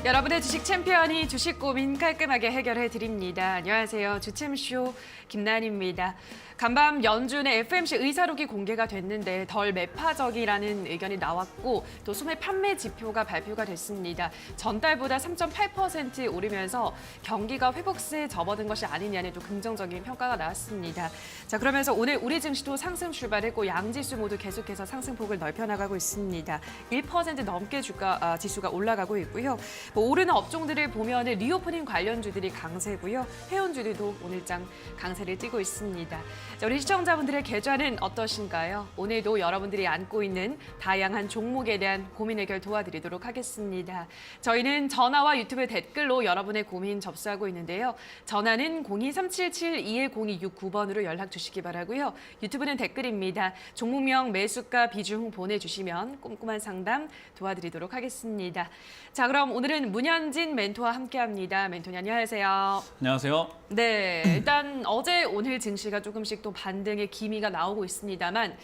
여러분의 주식 챔피언이 주식 고민 깔끔하게 해결해 드립니다. 안녕하세요. 주챔쇼 김나은입니다. 간밤 연준의 FMC 의사록이 공개가 됐는데 덜 매파적이라는 의견이 나왔고 또 소매 판매 지표가 발표가 됐습니다. 전달보다 3.8% 오르면서 경기가 회복세에 접어든 것이 아니냐는 또 긍정적인 평가가 나왔습니다. 자, 그러면서 오늘 우리 증시도 상승 출발했고 양지수 모두 계속해서 상승폭을 넓혀나가고 있습니다. 1% 넘게 지수가 올라가고 있고요. 오르는 업종들을 보면 리오프닝 관련주들이 강세고요. 해운주들도 오늘장 강세를 띠고 있습니다. 자, 우리 시청자분들의 계좌는 어떠신가요? 오늘도 여러분들이 안고 있는 다양한 종목에 대한 고민 해결 도와드리도록 하겠습니다. 저희는 전화와 유튜브 댓글로 여러분의 고민 접수하고 있는데요. 전화는 02-377-210269번으로 연락 주시기 바라고요. 유튜브는 댓글입니다. 종목명, 매수가, 비중 보내주시면 꼼꼼한 상담 도와드리도록 하겠습니다. 자, 그럼 오늘은 문현진 멘토와 함께합니다. 멘토님 안녕하세요. 안녕하세요. 네, 일단 어제 오늘 증시가 조금씩 또 반등의 기미가 나오고 있습니다만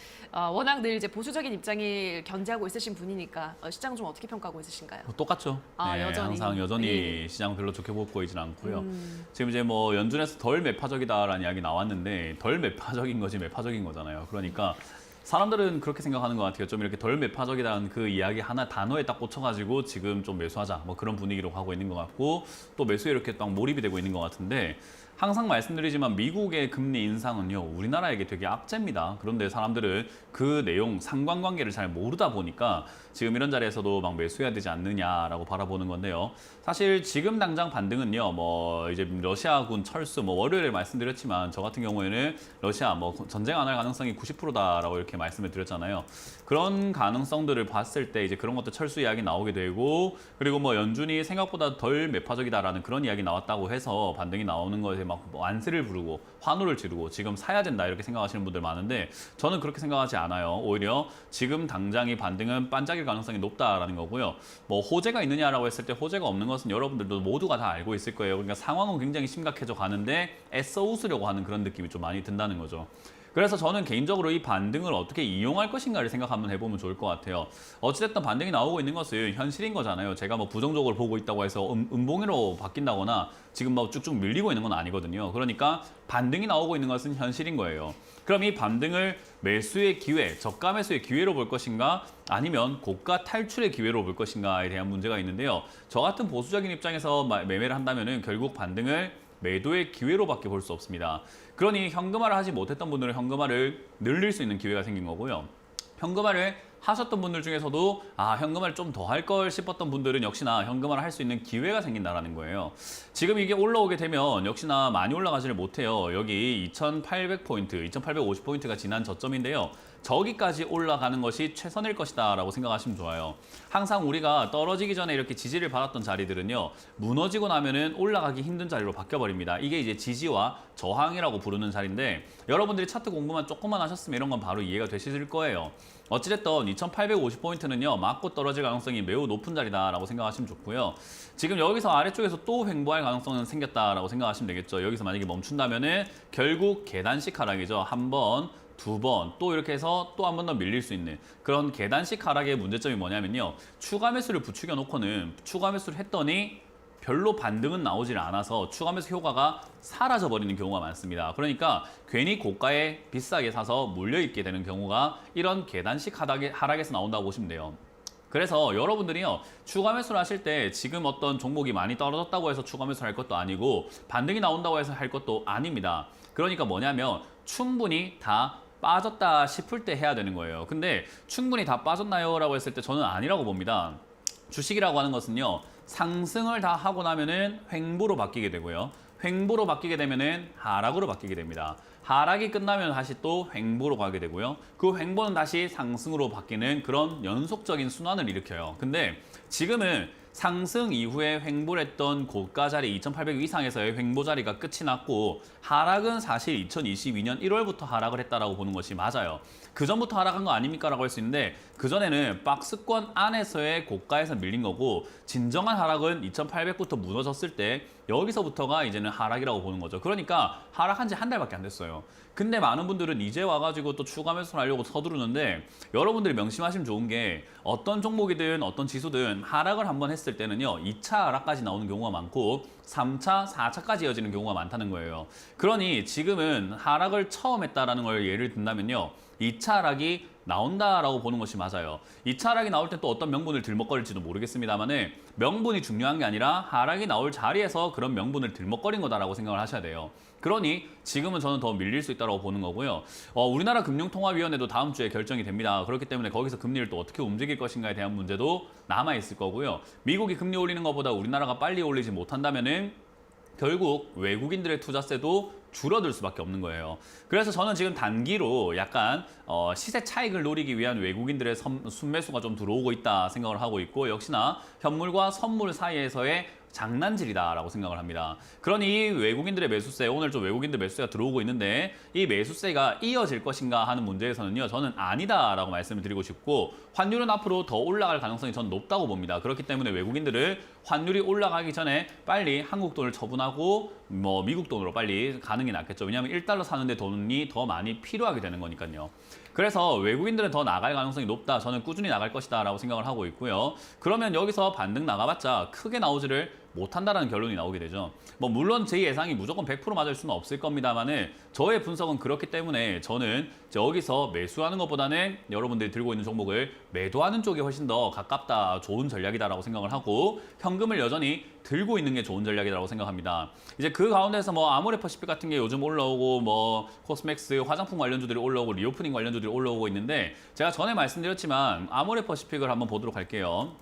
워낙 늘 이제 보수적인 입장이 견지하고 있으신 분이니까 시장 좀 어떻게 평가하고 있으신가요? 똑같죠. 아, 네, 여전히. 항상 여전히 네. 시장 별로 좋게 보고 있지는 않고요. 지금 이제 뭐 연준에서 덜 매파적이다라는 이야기 나왔는데 덜 매파적인 거지 매파적인 거잖아요. 그러니까 사람들은 그렇게 생각하는 것 같아요. 좀 이렇게 덜 매파적이라는 그 이야기 하나 단어에 딱 꽂혀가지고 지금 좀 매수하자 뭐 그런 분위기로 가고 있는 것 같고 또 매수에 이렇게 딱 몰입이 되고 있는 것 같은데 항상 말씀드리지만 미국의 금리 인상은요 우리나라에게 되게 악재입니다. 그런데 사람들은 그 내용 상관관계를 잘 모르다 보니까 지금 이런 자리에서도 막 매수해야 되지 않느냐라고 바라보는 건데요. 사실 지금 당장 반등은요 뭐 이제 러시아군 철수 뭐 월요일에 말씀드렸지만 저 같은 경우에는 러시아 뭐 전쟁 안 할 가능성이 90%다라고 이렇게 말씀을 드렸잖아요. 그런 가능성들을 봤을 때 이제 그런 것도 철수 이야기 나오게 되고 그리고 뭐 연준이 생각보다 덜 매파적이다라는 그런 이야기 나왔다고 해서 반등이 나오는 것에 막 완세를 부르고 환호를 지르고 지금 사야 된다 이렇게 생각하시는 분들 많은데 저는 그렇게 생각하지 않아요. 오히려 지금 당장 이 반등은 반짝일 가능성이 높다라는 거고요. 뭐 호재가 있느냐라고 했을 때 호재가 없는 것은 여러분들도 모두가 다 알고 있을 거예요. 그러니까 상황은 굉장히 심각해져 가는데 애써 웃으려고 하는 그런 느낌이 좀 많이 든다는 거죠. 그래서 저는 개인적으로 이 반등을 어떻게 이용할 것인가를 생각 한번 해보면 좋을 것 같아요. 어찌됐든 반등이 나오고 있는 것은 현실인 거잖아요. 제가 뭐 부정적으로 보고 있다고 해서 음봉으로 바뀐다거나 지금 뭐 쭉쭉 밀리고 있는 건 아니거든요. 그러니까 반등이 나오고 있는 것은 현실인 거예요. 그럼 이 반등을 매수의 기회, 저가 매수의 기회로 볼 것인가 아니면 고가 탈출의 기회로 볼 것인가에 대한 문제가 있는데요. 저 같은 보수적인 입장에서 매매를 한다면은 결국 반등을 매도의 기회로밖에 볼 수 없습니다. 그러니 현금화를 하지 못했던 분들은 현금화를 늘릴 수 있는 기회가 생긴 거고요. 현금화를 하셨던 분들 중에서도 현금화를 좀 더 할 걸 싶었던 분들은 역시나 현금화를 할 수 있는 기회가 생긴다는 거예요. 지금 이게 올라오게 되면 역시나 많이 올라가지를 못해요. 여기 2,800포인트, 2,850포인트가 지난 저점인데요. 저기까지 올라가는 것이 최선일 것이다 라고 생각하시면 좋아요. 항상 우리가 떨어지기 전에 이렇게 지지를 받았던 자리들은요. 무너지고 나면은 올라가기 힘든 자리로 바뀌어버립니다. 이게 이제 지지와 저항이라고 부르는 자리인데 여러분들이 차트 공부만 조금만 하셨으면 이런 건 바로 이해가 되실 거예요. 어찌됐든 2,850포인트는요. 맞고 떨어질 가능성이 매우 높은 자리다라고 생각하시면 좋고요. 지금 여기서 아래쪽에서 또 횡보할 가능성은 생겼다라고 생각하시면 되겠죠. 여기서 만약에 멈춘다면은 결국 계단식 하락이죠. 한 번, 두 번, 또 이렇게 해서 또 한 번 더 밀릴 수 있는 그런 계단식 하락의 문제점이 뭐냐면요. 추가 매수를 부추겨 놓고는 추가 매수를 했더니 별로 반등은 나오질 않아서 추가 매수 효과가 사라져버리는 경우가 많습니다. 그러니까 괜히 고가에 비싸게 사서 몰려있게 되는 경우가 이런 계단식 하락에서 나온다고 보시면 돼요. 그래서 여러분들이요 추가 매수를 하실 때 지금 어떤 종목이 많이 떨어졌다고 해서 추가 매수를 할 것도 아니고 반등이 나온다고 해서 할 것도 아닙니다. 그러니까 뭐냐면 충분히 다 빠졌다 싶을 때 해야 되는 거예요. 근데 충분히 다 빠졌나요? 라고 했을 때 저는 아니라고 봅니다. 주식이라고 하는 것은요 상승을 다 하고 나면은 횡보로 바뀌게 되고요. 횡보로 바뀌게 되면은 하락으로 바뀌게 됩니다. 하락이 끝나면 다시 또 횡보로 가게 되고요. 그 횡보는 다시 상승으로 바뀌는 그런 연속적인 순환을 일으켜요. 근데 지금은 상승 이후에 횡보를 했던 고가 자리 2,800 이상에서의 횡보 자리가 끝이 났고 하락은 사실 2022년 1월부터 하락을 했다라고 보는 것이 맞아요. 그 전부터 하락한 거 아닙니까? 라고 할 수 있는데 그전에는 박스권 안에서의 고가에서 밀린 거고 진정한 하락은 2,800부터 무너졌을 때 여기서부터가 이제는 하락이라고 보는 거죠. 그러니까 하락한 지 한 달밖에 안 됐어요. 근데 많은 분들은 이제 와가지고 또 추가 매수를 하려고 서두르는데 여러분들이 명심하시면 좋은 게 어떤 종목이든 어떤 지수든 하락을 한번 했을 했을 때는요, 2차 하락까지 나오는 경우가 많고 3차, 4차까지 이어지는 경우가 많다는 거예요. 그러니 지금은 하락을 처음 했다라는 걸 예를 든다면요, 2차 하락이 나온다라고 보는 것이 맞아요. 2차 하락이 나올 때 또 어떤 명분을 들먹거릴지도 모르겠습니다만은 명분이 중요한 게 아니라 하락이 나올 자리에서 그런 명분을 들먹거린 거다라고 생각을 하셔야 돼요. 그러니 지금은 저는 더 밀릴 수 있다고 보는 거고요. 우리나라 금융통화위원회도 다음 주에 결정이 됩니다. 그렇기 때문에 거기서 금리를 또 어떻게 움직일 것인가에 대한 문제도 남아 있을 거고요. 미국이 금리 올리는 것보다 우리나라가 빨리 올리지 못한다면은 결국 외국인들의 투자세도 줄어들 수밖에 없는 거예요. 그래서 저는 지금 단기로 약간 시세 차익을 노리기 위한 외국인들의 순매수가 좀 들어오고 있다 생각을 하고 있고, 역시나 현물과 선물 사이에서의 장난질이다라고 생각을 합니다. 그러니 이 외국인들의 매수세, 오늘 좀 외국인들 매수세가 들어오고 있는데 이 매수세가 이어질 것인가 하는 문제에서는요, 저는 아니다라고 말씀을 드리고 싶고, 환율은 앞으로 더 올라갈 가능성이 저는 높다고 봅니다. 그렇기 때문에 외국인들을 환율이 올라가기 전에 빨리 한국 돈을 처분하고 미국 돈으로 빨리 가는 게 낫겠죠. 왜냐하면 1달러 사는데 돈이 더 많이 필요하게 되는 거니까요. 그래서 외국인들은 더 나갈 가능성이 높다. 저는 꾸준히 나갈 것이다 라고 생각을 하고 있고요. 그러면 여기서 반등 나가봤자 크게 나오지를 못한다라는 결론이 나오게 되죠. 물론 제 예상이 무조건 100% 맞을 수는 없을 겁니다만은 저의 분석은 그렇기 때문에 저는 여기서 매수하는 것보다는 여러분들이 들고 있는 종목을 매도하는 쪽이 훨씬 더 가깝다, 좋은 전략이다라고 생각을 하고, 현금을 여전히 들고 있는 게 좋은 전략이라고 생각합니다. 이제 그 가운데서 아모레퍼시픽 같은 게 요즘 올라오고, 코스맥스 화장품 관련주들이 올라오고, 리오프닝 관련주들이 올라오고 있는데, 제가 전에 말씀드렸지만 아모레퍼시픽을 한번 보도록 할게요.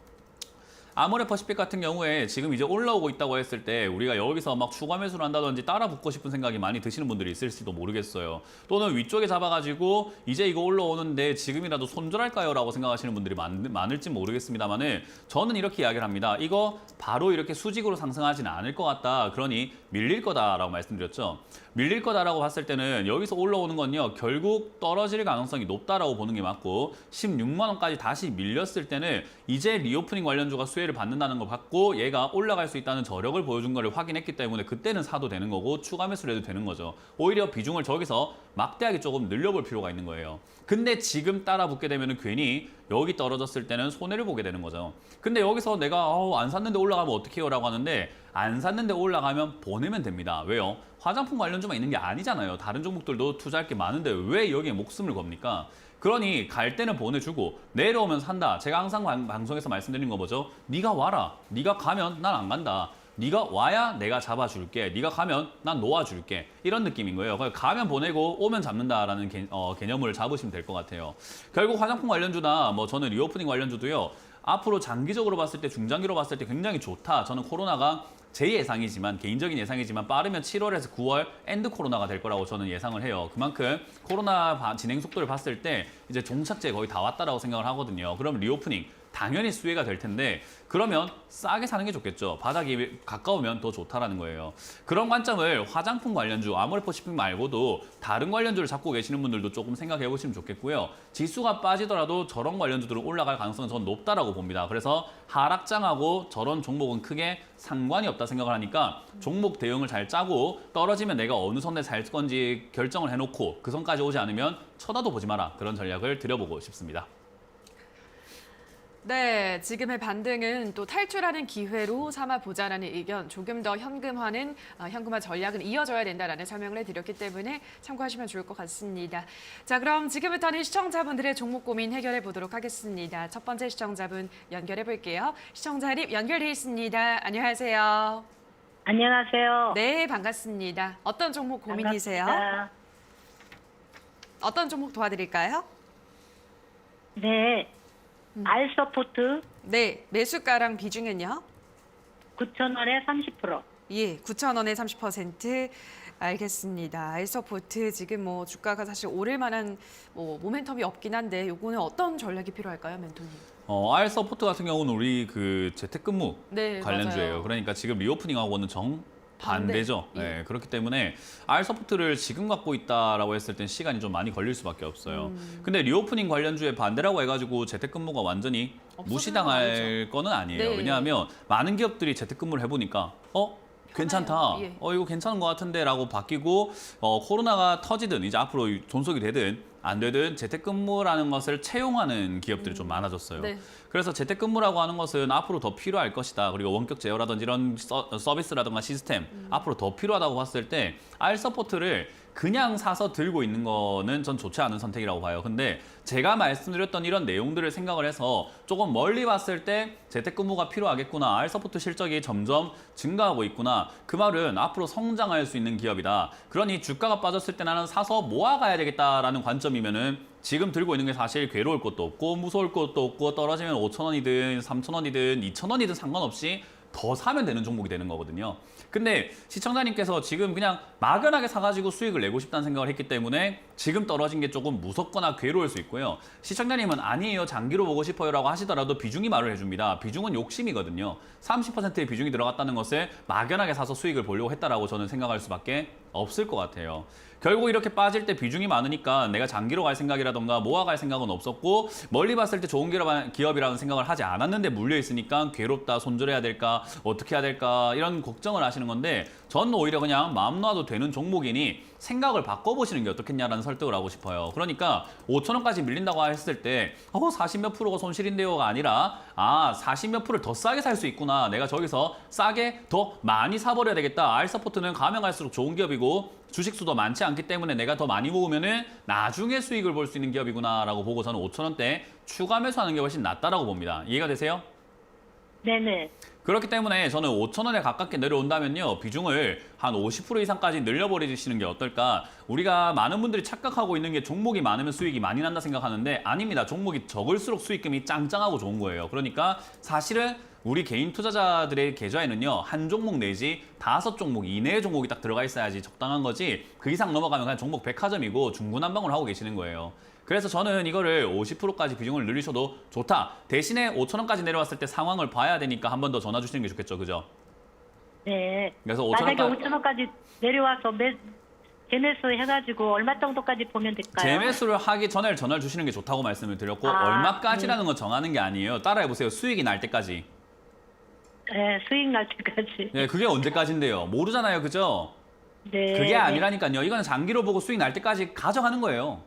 아모레퍼시픽 같은 경우에 지금 이제 올라오고 있다고 했을 때 우리가 여기서 막 추가 매수를 한다든지 따라 붙고 싶은 생각이 많이 드시는 분들이 있을지도 모르겠어요. 또는 위쪽에 잡아가지고 이제 이거 올라오는데 지금이라도 손절할까요? 라고 생각하시는 분들이 많을지 모르겠습니다만은 저는 이렇게 이야기를 합니다. 이거 바로 이렇게 수직으로 상승하지는 않을 것 같다. 그러니 밀릴 거다라고 말씀드렸죠. 밀릴 거다라고 봤을 때는 여기서 올라오는 건요, 결국 떨어질 가능성이 높다라고 보는 게 맞고, 16만 원까지 다시 밀렸을 때는 이제 리오프닝 관련주가 수혜를 받는다는 걸 받고 얘가 올라갈 수 있다는 저력을 보여준 거를 확인했기 때문에 그때는 사도 되는 거고 추가 매수를 해도 되는 거죠. 오히려 비중을 저기서 막대하게 조금 늘려볼 필요가 있는 거예요. 근데 지금 따라 붙게 되면 괜히 여기 떨어졌을 때는 손해를 보게 되는 거죠. 근데 여기서 내가 안 샀는데 올라가면 어떡해요? 라고 하는데, 안 샀는데 올라가면 보내면 됩니다. 왜요? 화장품 관련주만 있는 게 아니잖아요. 다른 종목들도 투자할 게 많은데 왜 여기에 목숨을 겁니까? 그러니 갈 때는 보내주고 내려오면 산다. 제가 항상 방송에서 말씀드리는 거 뭐죠? 네가 와라. 네가 가면 난 안 간다. 네가 와야 내가 잡아줄게. 네가 가면 난 놓아줄게. 이런 느낌인 거예요. 가면 보내고 오면 잡는다라는 개념을 잡으시면 될 것 같아요. 결국 화장품 관련주나 저는 리오프닝 관련주도요, 앞으로 장기적으로 봤을 때, 중장기로 봤을 때 굉장히 좋다. 저는 코로나가 제 예상이지만, 개인적인 예상이지만 빠르면 7월에서 9월 엔드 코로나가 될 거라고 저는 예상을 해요. 그만큼 코로나 진행 속도를 봤을 때 이제 종착지에 거의 다 왔다라고 생각을 하거든요. 그럼 리오프닝 당연히 수혜가 될 텐데, 그러면 싸게 사는 게 좋겠죠. 바닥이 가까우면 더 좋다라는 거예요. 그런 관점을 화장품 관련주, 아모레퍼시픽 말고도 다른 관련주를 잡고 계시는 분들도 조금 생각해 보시면 좋겠고요. 지수가 빠지더라도 저런 관련주들은 올라갈 가능성은 저는 높다라고 봅니다. 그래서 하락장하고 저런 종목은 크게 상관이 없다 생각을 하니까 종목 대응을 잘 짜고, 떨어지면 내가 어느 선에 살 건지 결정을 해놓고 그 선까지 오지 않으면 쳐다도 보지 마라. 그런 전략을 드려보고 싶습니다. 네, 지금의 반등은 또 탈출하는 기회로 삼아보자라는 의견, 조금 더 현금화 전략은 이어져야 된다라는 설명을 해드렸기 때문에 참고하시면 좋을 것 같습니다. 자, 그럼 지금부터는 시청자분들의 종목 고민 해결해 보도록 하겠습니다. 첫 번째 시청자분 연결해 볼게요. 시청자 립 연결돼 있습니다. 안녕하세요. 안녕하세요. 네, 반갑습니다. 어떤 종목 고민이세요? 반갑습니다. 어떤 종목 도와드릴까요? 네. 알서포트 네, 매수가랑 비중은요? 9,000원에 30%. 예, 9,000원에 30%. 알겠습니다. 알서포트 지금 주가가 사실 오를 만한 모멘텀이 없긴 한데 요거는 어떤 전략이 필요할까요, 멘토님? 알서포트 같은 경우는 우리 재택근무 네, 관련주예요. 맞아요. 그러니까 지금 리오프닝하고는 반대죠. 반대. 예. 네, 그렇기 때문에 알서포트를 지금 갖고 있다라고 했을 땐 시간이 좀 많이 걸릴 수밖에 없어요. 근데 리오프닝 관련주의 반대라고 해가지고 재택근무가 완전히 무시당할 거는 아니에요. 네. 왜냐하면 많은 기업들이 재택근무를 해보니까 괜찮다. 예. 이거 괜찮은 것 같은데 라고 바뀌고 코로나가 터지든 이제 앞으로 존속이 되든 안 되든 재택근무라는 것을 채용하는 기업들이 좀 많아졌어요. 네. 그래서 재택근무라고 하는 것은 앞으로 더 필요할 것이다. 그리고 원격 제어라든지 이런 서비스라든가 시스템 앞으로 더 필요하다고 봤을 때 R 서포트를 그냥 사서 들고 있는 거는 전 좋지 않은 선택이라고 봐요. 근데 제가 말씀드렸던 이런 내용들을 생각을 해서 조금 멀리 봤을 때 재택근무가 필요하겠구나. R 서포트 실적이 점점 증가하고 있구나. 그 말은 앞으로 성장할 수 있는 기업이다. 그러니 주가가 빠졌을 때 나는 사서 모아가야 되겠다라는 관점이면은 지금 들고 있는 게 사실 괴로울 것도 없고 무서울 것도 없고 떨어지면 5,000원이든 3,000원이든 2,000원이든 상관없이 더 사면 되는 종목이 되는 거거든요. 근데 시청자님께서 지금 그냥 막연하게 사가지고 수익을 내고 싶다는 생각을 했기 때문에 지금 떨어진 게 조금 무섭거나 괴로울 수 있고요. 시청자님은 아니에요, 장기로 보고 싶어요 라고 하시더라도 비중이 말을 해줍니다. 비중은 욕심이거든요. 30%의 비중이 들어갔다는 것을 막연하게 사서 수익을 보려고 했다라고 저는 생각할 수밖에 없을 것 같아요. 결국 이렇게 빠질 때 비중이 많으니까 내가 장기로 갈 생각이라던가 모아갈 생각은 없었고 멀리 봤을 때 좋은 기업이라는 생각을 하지 않았는데 물려 있으니까 괴롭다, 손절해야 될까, 어떻게 해야 될까 이런 걱정을 하시는 건데 전 오히려 그냥 마음 놔도 되는 종목이니 생각을 바꿔보시는 게 어떻겠냐라는 설득을 하고 싶어요. 그러니까 5,000원까지 밀린다고 했을 때 40몇 프로가 손실인데요가 아니라 40몇 프로를 더 싸게 살 수 있구나. 내가 저기서 싸게 더 많이 사버려야 되겠다. R 서포트는 가면 갈수록 좋은 기업이고 주식수도 많지 않기 때문에 내가 더 많이 모으면은 나중에 수익을 볼 수 있는 기업이구나라고 보고 저는 5,000원대 추가 매수하는 게 훨씬 낫다라고 봅니다. 이해가 되세요? 네네. 그렇기 때문에 저는 5,000원에 가깝게 내려온다면요. 비중을 한 50% 이상까지 늘려버리시는 게 어떨까. 우리가 많은 분들이 착각하고 있는 게 종목이 많으면 수익이 많이 난다 생각하는데 아닙니다. 종목이 적을수록 수익금이 짱짱하고 좋은 거예요. 그러니까 사실은 우리 개인 투자자들의 계좌에는요. 한 종목 내지 5종목 이내의 종목이 딱 들어가 있어야지 적당한 거지 그 이상 넘어가면 그냥 종목 백화점이고 중구난방을 하고 계시는 거예요. 그래서 저는 이거를 50%까지 비중을 늘리셔도 좋다. 대신에 5,000원까지 내려왔을 때 상황을 봐야 되니까 한 번 더 전화 주시는 게 좋겠죠. 그죠? 네. 그래서 만약에 5,000원까지 5,000원까지 내려와서 재매수 해가지고 얼마 정도까지 보면 될까요? 재매수를 하기 전에 전화를 주시는 게 좋다고 말씀을 드렸고 얼마까지라는 건 정하는 게 아니에요. 따라해보세요. 수익이 날 때까지. 네, 수익 날 때까지. 네, 그게 언제까지인데요. 모르잖아요. 그죠? 네. 그게 아니라니까요. 이거는 장기로 보고 수익 날 때까지 가져가는 거예요.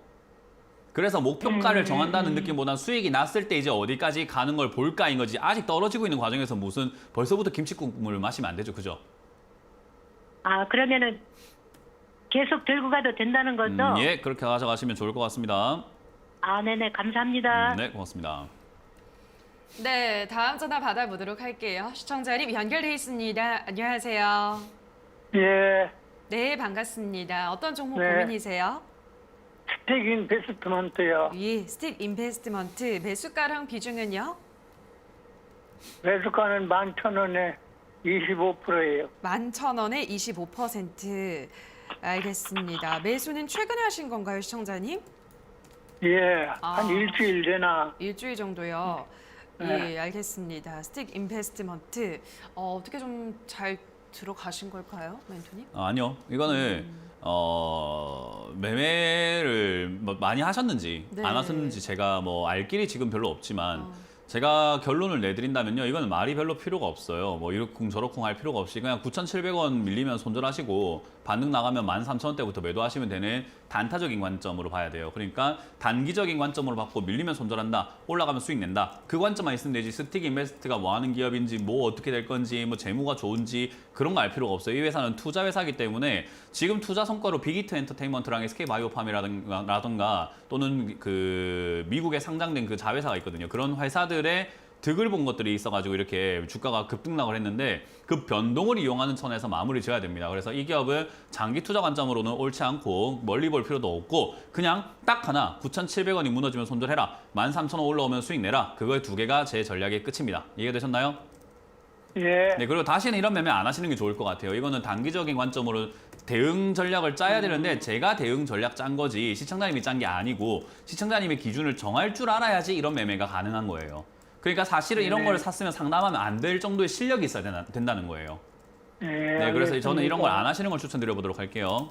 그래서 목표가를 정한다는 느낌보다는 수익이 났을 때 이제 어디까지 가는 걸 볼까인 거지. 아직 떨어지고 있는 과정에서 무슨 벌써부터 김치국물 마시면 안 되죠. 그죠? 그러면은 계속 들고 가도 된다는 거죠? 예, 그렇게 가져가시면 좋을 것 같습니다. 네네. 감사합니다. 네, 고맙습니다. 네, 다음 전화 받아보도록 할게요. 시청자님 연결돼 있습니다. 안녕하세요. 예, 네, 반갑습니다. 어떤 종목 네. 고민이세요? 스택 인베스트먼트요. 예, 스틱 인베스트먼트 매수가랑 비중은요? 매수가는 11,000원에 25%예요. 11,000원에 25%. 알겠습니다. 매수는 최근에 하신 건가요, 시청자님? 예, 아. 한 일주일 되나. 일주일 정도요. 네. 예, 알겠습니다. 스틱 인베스트먼트 어떻게 좀 잘 들어가신 걸까요, 멘토님? 아니요. 이거는 매매를 뭐 많이 하셨는지 네. 안 하셨는지 제가 뭐 알 길이 지금 별로 없지만 제가 결론을 내드린다면요. 이거는 말이 별로 필요가 없어요. 뭐 이렇쿵 저렇쿵 할 필요가 없이 그냥 9,700원 밀리면 손절하시고 반등 나가면 13,000원대부터 매도하시면 되는 단타적인 관점으로 봐야 돼요. 그러니까 단기적인 관점으로 받고 밀리면 손절한다. 올라가면 수익 낸다. 그 관점만 있으면 되지. 스틱 인베스트가 뭐 하는 기업인지 뭐 어떻게 될 건지 뭐 재무가 좋은지 그런 거 알 필요가 없어요. 이 회사는 투자 회사이기 때문에 지금 투자 성과로 빅히트 엔터테인먼트랑 SK 바이오팜이라든가 또는 그 미국에 상장된 그 자회사가 있거든요. 그런 회사들의 득을 본 것들이 있어가지고 이렇게 주가가 급등락을 했는데 그 변동을 이용하는 선에서 마무리 지어야 됩니다. 그래서 이 기업은 장기 투자 관점으로는 옳지 않고 멀리 볼 필요도 없고 그냥 딱 하나 9,700원이 무너지면 손절해라. 13,000원 올라오면 수익 내라. 그거 두 개가 제 전략의 끝입니다. 이해가 되셨나요? 예, 네, 그리고 다시는 이런 매매 안 하시는 게 좋을 것 같아요. 이거는 단기적인 관점으로 대응 전략을 짜야 되는데 제가 대응 전략 짠 거지 시청자님이 짠 게 아니고 시청자님의 기준을 정할 줄 알아야지 이런 매매가 가능한 거예요. 그러니까 사실은 이런 네. 걸 샀으면 상담하면 안 될 정도의 실력이 있어야 된다는 거예요. 예. 네, 그래서 저는 이런 걸 안 알겠습니다. 하시는 걸 추천드려보도록 할게요.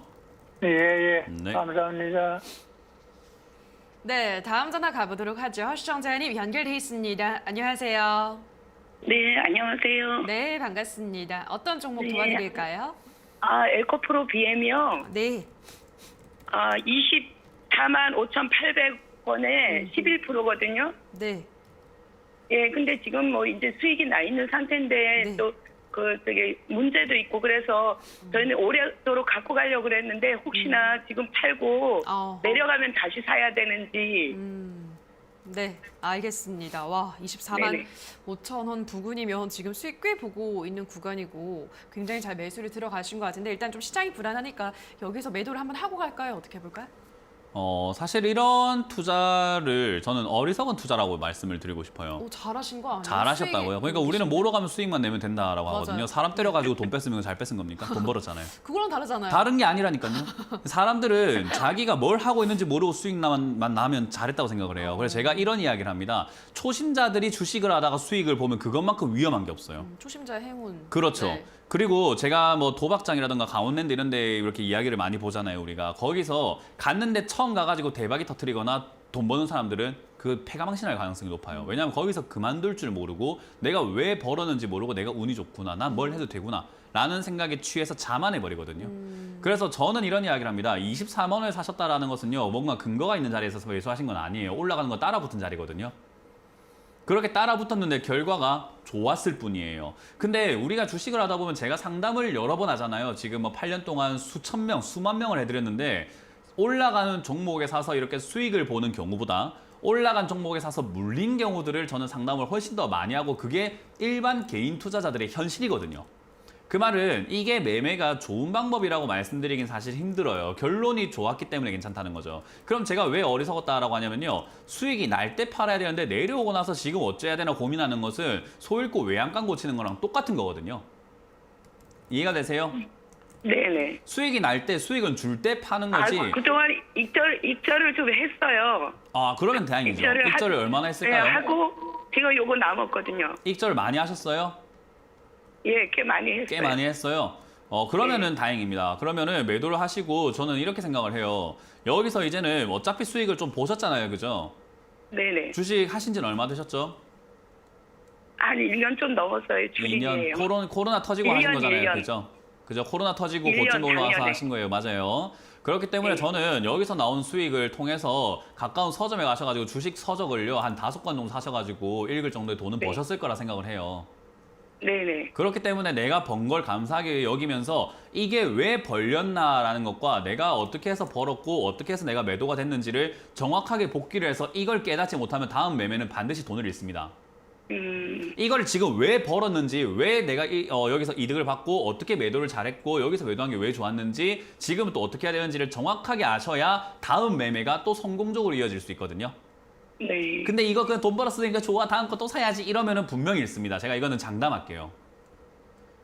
예, 예. 네. 감사합니다. 네, 다음 전화 가보도록 하죠. 시청자님 연결돼 있습니다. 안녕하세요. 네, 안녕하세요. 네, 반갑습니다. 어떤 종목 네. 도와드릴까요? 에코프로 BM이요. 네, 45,800원에 11%거든요. 네. 예, 근데 지금 뭐 이제 수익이 나 있는 상태인데 네. 또 되게 문제도 있고 그래서 저희는 오래도록 갖고 가려고 그랬는데 혹시나 지금 팔고 어허. 내려가면 다시 사야 되는지. 네, 알겠습니다. 와, 24만 네네. 5천 원 부근이면 지금 수익 꽤 보고 있는 구간이고 굉장히 잘 매수를 들어가신 것 같은데 일단 좀 시장이 불안하니까 여기서 매도를 한번 하고 갈까요? 어떻게 해볼까요? 사실 이런 투자를 저는 어리석은 투자라고 말씀을 드리고 싶어요. 오, 잘하신 거 아니에요? 잘하셨다고요. 수익이 그러니까 우리는 모러 가면 수익만 내면 된다라고 맞아요. 하거든요. 사람 때려가지고 돈 뺐으면 잘 뺐은 겁니까? 돈 벌었잖아요. 그거랑 다르잖아요. 다른 게 아니라니까요. 사람들은 자기가 뭘 하고 있는지 모르고 수익만 나면 잘했다고 생각을 해요. 그래서 제가 이런 이야기를 합니다. 초심자들이 주식을 하다가 수익을 보면 그것만큼 위험한 게 없어요. 초심자의 행운. 그렇죠. 네. 그리고 제가 뭐 도박장이라든가 강원랜드 이런 데 이렇게 이야기를 많이 보잖아요, 우리가. 거기서 갔는데 처음 가가지고 대박이 터트리거나 돈 버는 사람들은 그 패가망신할 가능성이 높아요. 왜냐하면 거기서 그만둘 줄 모르고 내가 왜 벌었는지 모르고 내가 운이 좋구나, 난 뭘 해도 되구나 라는 생각에 취해서 자만해버리거든요. 그래서 저는 이런 이야기를 합니다. 24만 원을 사셨다라는 것은요, 뭔가 근거가 있는 자리에서 매수하신 건 아니에요. 올라가는 거 따라 붙은 자리거든요. 그렇게 따라 붙었는데 결과가 좋았을 뿐이에요. 근데 우리가 주식을 하다 보면 제가 상담을 여러 번 하잖아요. 지금 뭐 8년 동안 수천 명, 수만 명을 해드렸는데 올라가는 종목에 사서 이렇게 수익을 보는 경우보다 올라간 종목에 사서 물린 경우들을 저는 상담을 훨씬 더 많이 하고 그게 일반 개인 투자자들의 현실이거든요. 그 말은 이게 매매가 좋은 방법이라고 말씀드리긴 사실 힘들어요. 결론이 좋았기 때문에 괜찮다는 거죠. 그럼 제가 왜 어리석었다라고 하냐면요. 수익이 날 때 팔아야 되는데 내려오고 나서 지금 어째야 되나 고민하는 것은 소 잃고 외양간 고치는 거랑 똑같은 거거든요. 이해가 되세요? 네네. 수익이 날 때 수익은 줄 때 파는 거지. 그동안 익절을 좀 했어요. 아, 그러면 다행이죠. 익절을 얼마나 네, 했을까요? 하고 제가 요거 남았거든요. 익절 많이 하셨어요? 예, 꽤 많이 했어요. 꽤 많이 했어요. 그러면은 다행입니다. 그러면은 매도를 하시고 저는 이렇게 생각을 해요. 여기서 이제는 어차피 수익을 좀 보셨잖아요. 그죠? 네네. 주식 하신 지는 얼마 되셨죠? 한 1년 좀 넘었어요. 2년. 줄이에요. 코로나 터지고 하신 1년, 거잖아요. 1년. 그죠? 그죠? 코로나 터지고 1년 고점 올라와서 작년에. 하신 거예요. 맞아요. 그렇기 때문에 네. 저는 여기서 나온 수익을 통해서 가까운 서점에 가셔가지고 주식 서적을요. 한 5권 정도 사셔가지고 읽을 정도의 돈은 네. 버셨을 거라 생각을 해요. 네네. 그렇기 때문에 내가 번 걸 감사하게 여기면서 이게 왜 벌렸나라는 것과 내가 어떻게 해서 벌었고 어떻게 해서 내가 매도가 됐는지를 정확하게 복기를 해서 이걸 깨닫지 못하면 다음 매매는 반드시 돈을 잃습니다. 이걸 지금 왜 벌었는지, 왜 내가 여기서 이득을 받고 어떻게 매도를 잘했고 여기서 매도한 게 왜 좋았는지 지금 또 어떻게 해야 되는지를 정확하게 아셔야 다음 매매가 또 성공적으로 이어질 수 있거든요. 네. 근데 이거 그냥 돈 벌었으니까 좋아 다음 거 또 사야지 이러면은 분명히 잃습니다. 제가 이거는 장담할게요.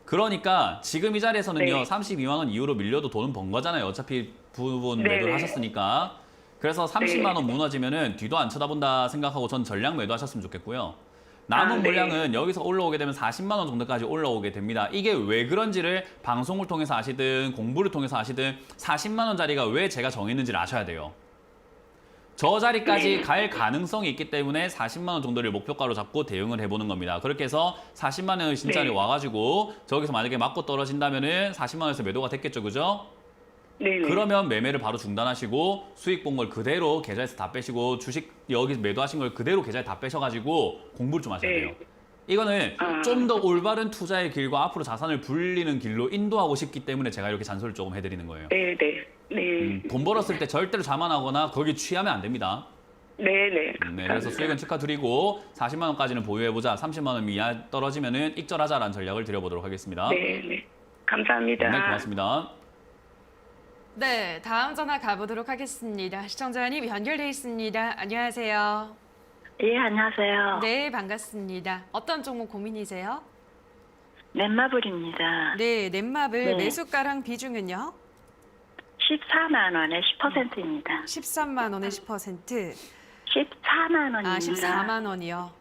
그러니까 지금 이 자리에서는요. 네. 32만 원 이후로 밀려도 돈은 번 거잖아요. 어차피 부분 매도를 네네. 하셨으니까. 그래서 30만 원 무너지면은 뒤도 안 쳐다본다 생각하고 전 전량 매도하셨으면 좋겠고요. 남은 네. 물량은 여기서 올라오게 되면 40만 원 정도까지 올라오게 됩니다. 이게 왜 그런지를 방송을 통해서 아시든 공부를 통해서 아시든 40만 원짜리가 왜 제가 정했는지를 아셔야 돼요. 저 자리까지 갈 가능성이 있기 때문에 40만 원 정도를 목표가로 잡고 대응을 해보는 겁니다. 그렇게 해서 40만 원의 진짜리 네. 와가지고 저기서 만약에 맞고 떨어진다면은 40만 원에서 매도가 됐겠죠, 그죠? 네네. 그러면 매매를 바로 중단하시고 수익 본 걸 그대로 계좌에서 다 빼시고 주식 여기 매도하신 걸 그대로 계좌에 다 빼셔가지고 공부를 좀 하셔야 네. 돼요. 이거는 좀 더 올바른 투자의 길과 앞으로 자산을 불리는 길로 인도하고 싶기 때문에 제가 이렇게 잔소리를 조금 해드리는 거예요. 네네. 네. 돈 벌었을 때 절대로 자만하거나 거기 취하면 안 됩니다. 네네. 네, 그래서 수익은 축하드리고 40만 원까지는 보유해보자. 30만 원 이하 떨어지면은 익절하자라는 전략을 드려보도록 하겠습니다. 네네. 감사합니다. 네, 고맙습니다. 네, 다음 전화 가보도록 하겠습니다. 시청자님 연결돼 있습니다. 안녕하세요. 예, 안녕하세요. 네, 반갑습니다. 어떤 종목 고민이세요? 넷마블입니다. 네, 넷마블 네. 매수가랑 비중은요? 14만 원에 10%입니다. 13만 원에 10%. 14만 원입니다. 아, 14만 원이요.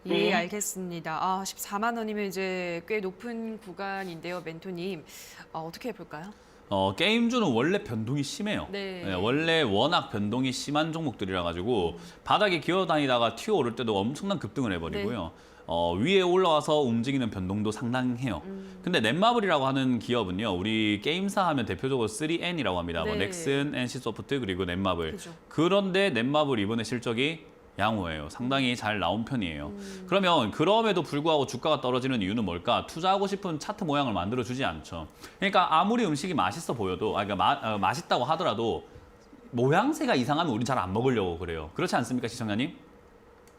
예, 네. 알겠습니다. 아, 14만 원이면 이제 꽤 높은 구간인데요, 멘토님. 어떻게 해볼까요? 게임주는 원래 변동이 심해요. 네. 원래 워낙 변동이 심한 종목들이라 가지고 바닥에 기어다니다가 튀어오를 때도 엄청난 급등을 해버리고요. 위에 올라와서 움직이는 변동도 상당해요. 근데 넷마블이라고 하는 기업은요, 우리 게임사 하면 대표적으로 3N이라고 합니다. 뭐 네. 넥슨, NC소프트 그리고 넷마블. 그죠. 그런데 넷마블 이번에 실적이 양호해요. 상당히 잘 나온 편이에요. 그러면 그럼에도 불구하고 주가가 떨어지는 이유는 뭘까? 투자하고 싶은 차트 모양을 만들어주지 않죠. 그러니까 아무리 음식이 맛있어 보여도, 그러니까 맛있다고 하더라도 모양새가 이상하면 우린 잘 안 먹으려고 그래요. 그렇지 않습니까, 시청자님?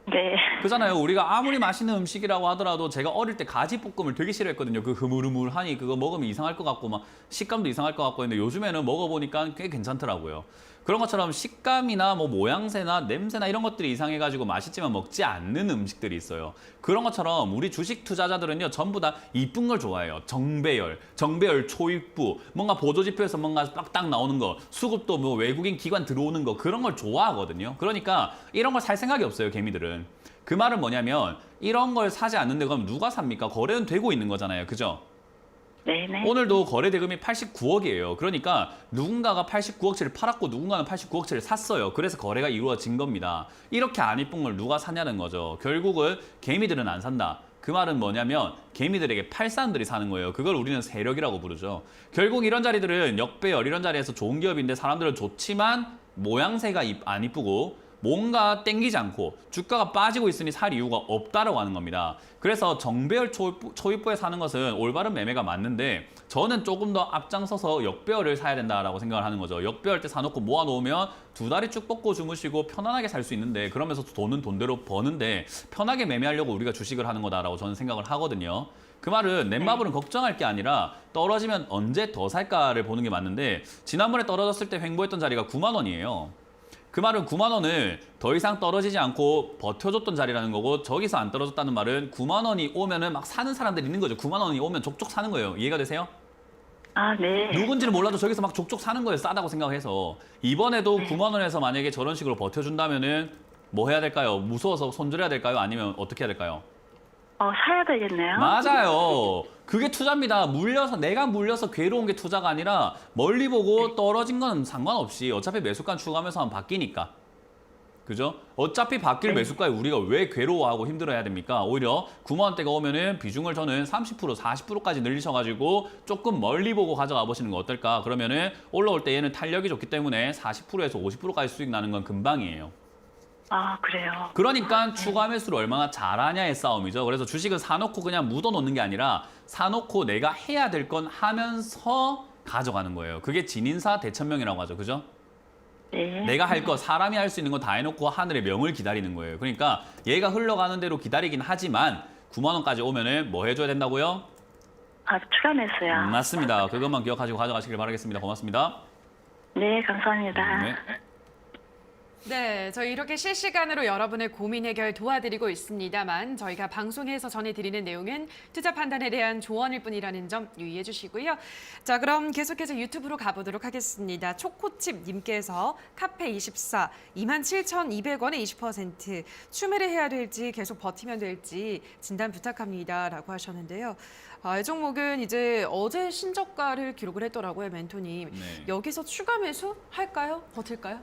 네. 그잖아요. 우리가 아무리 맛있는 음식이라고 하더라도 제가 어릴 때 가지볶음을 되게 싫어했거든요. 그 흐물흐물하니 그거 먹으면 이상할 것 같고 막 식감도 이상할 것 같고 했는데 요즘에는 먹어보니까 꽤 괜찮더라고요. 그런 것처럼 식감이나 뭐 모양새나 냄새나 이런 것들이 이상해가지고 맛있지만 먹지 않는 음식들이 있어요. 그런 것처럼 우리 주식 투자자들은요, 전부 다 이쁜 걸 좋아해요. 정배열 초입부, 뭔가 보조지표에서 뭔가 딱딱 나오는 거, 수급도 뭐 외국인 기관 들어오는 거, 그런 걸 좋아하거든요. 그러니까 이런 걸 살 생각이 없어요, 개미들은. 그 말은 뭐냐면 이런 걸 사지 않는데 그럼 누가 삽니까? 거래는 되고 있는 거잖아요. 그죠? 네네. 오늘도 거래 대금이 89억이에요. 그러니까 누군가가 89억치를 팔았고 누군가는 89억치를 샀어요. 그래서 거래가 이루어진 겁니다. 이렇게 안 이쁜 걸 누가 사냐는 거죠. 결국은 개미들은 안 산다. 그 말은 뭐냐면 개미들에게 팔 사람들이 사는 거예요. 그걸 우리는 세력이라고 부르죠. 결국 이런 자리들은 역배열 이런 자리에서 좋은 기업인데 사람들은 좋지만 모양새가 안 이쁘고 뭔가 땡기지 않고 주가가 빠지고 있으니 살 이유가 없다라고 하는 겁니다. 그래서 정배열 초입부에 사는 것은 올바른 매매가 맞는데 저는 조금 더 앞장서서 역배열을 사야 된다라고 생각을 하는 거죠. 역배열 때 사놓고 모아놓으면 두 다리 쭉 뻗고 주무시고 편안하게 살 수 있는데 그러면서 돈은 돈대로 버는데 편하게 매매하려고 우리가 주식을 하는 거다라고 저는 생각을 하거든요. 그 말은 넷마블은 걱정할 게 아니라 떨어지면 언제 더 살까를 보는 게 맞는데 지난번에 떨어졌을 때 횡보했던 자리가 9만 원이에요. 그 말은 9만 원을 더 이상 떨어지지 않고 버텨줬던 자리라는 거고 저기서 안 떨어졌다는 말은 9만 원이 오면은 막 사는 사람들이 있는 거죠. 9만 원이 오면 족족 사는 거예요. 이해가 되세요? 아, 네. 누군지는 몰라도 저기서 막 족족 사는 거예요. 싸다고 생각해서. 이번에도 9만 원에서 만약에 저런 식으로 버텨준다면은 뭐 해야 될까요? 무서워서 손절해야 될까요? 아니면 어떻게 해야 될까요? 사야 되겠네요. 맞아요. 그게 투자입니다. 내가 물려서 괴로운 게 투자가 아니라 멀리 보고 떨어진 건 상관없이 어차피 매수가 추가하면서 하면 바뀌니까. 그죠? 어차피 바뀔 매수가에 우리가 왜 괴로워하고 힘들어야 됩니까? 오히려 9만 원대가 오면은 비중을 저는 30%, 40%까지 늘리셔가지고 조금 멀리 보고 가져가 보시는 거 어떨까? 그러면은 올라올 때 얘는 탄력이 좋기 때문에 40%에서 50%까지 수익 나는 건 금방이에요. 아, 그래요. 그러니까 추가 매수를 얼마나 잘하냐의 싸움이죠. 그래서 주식은 사놓고 그냥 묻어놓는 게 아니라 사놓고 내가 해야 될 건 하면서 가져가는 거예요. 그게 진인사 대천명이라고 하죠. 그죠? 네. 내가 할 거, 사람이 할 수 있는 거 다 해놓고 하늘의 명을 기다리는 거예요. 그러니까 얘가 흘러가는 대로 기다리긴 하지만 9만 원까지 오면은 뭐 해줘야 된다고요? 추가 매수요. 맞습니다. 그것만 기억하시고 가져가시길 바라겠습니다. 고맙습니다. 네, 감사합니다. 네. 네, 저희 이렇게 실시간으로 여러분의 고민 해결 도와드리고 있습니다만 저희가 방송에서 전해드리는 내용은 투자 판단에 대한 조언일 뿐이라는 점 유의해 주시고요. 자, 그럼 계속해서 유튜브로 가보도록 하겠습니다. 초코칩님께서 카페24 27,200원에 20% 추매를 해야 될지 계속 버티면 될지 진단 부탁합니다 라고 하셨는데요. 이 종목은 이제 어제 신저가를 기록을 했더라고요, 멘토님. 네. 여기서 추가 매수 할까요? 버틸까요?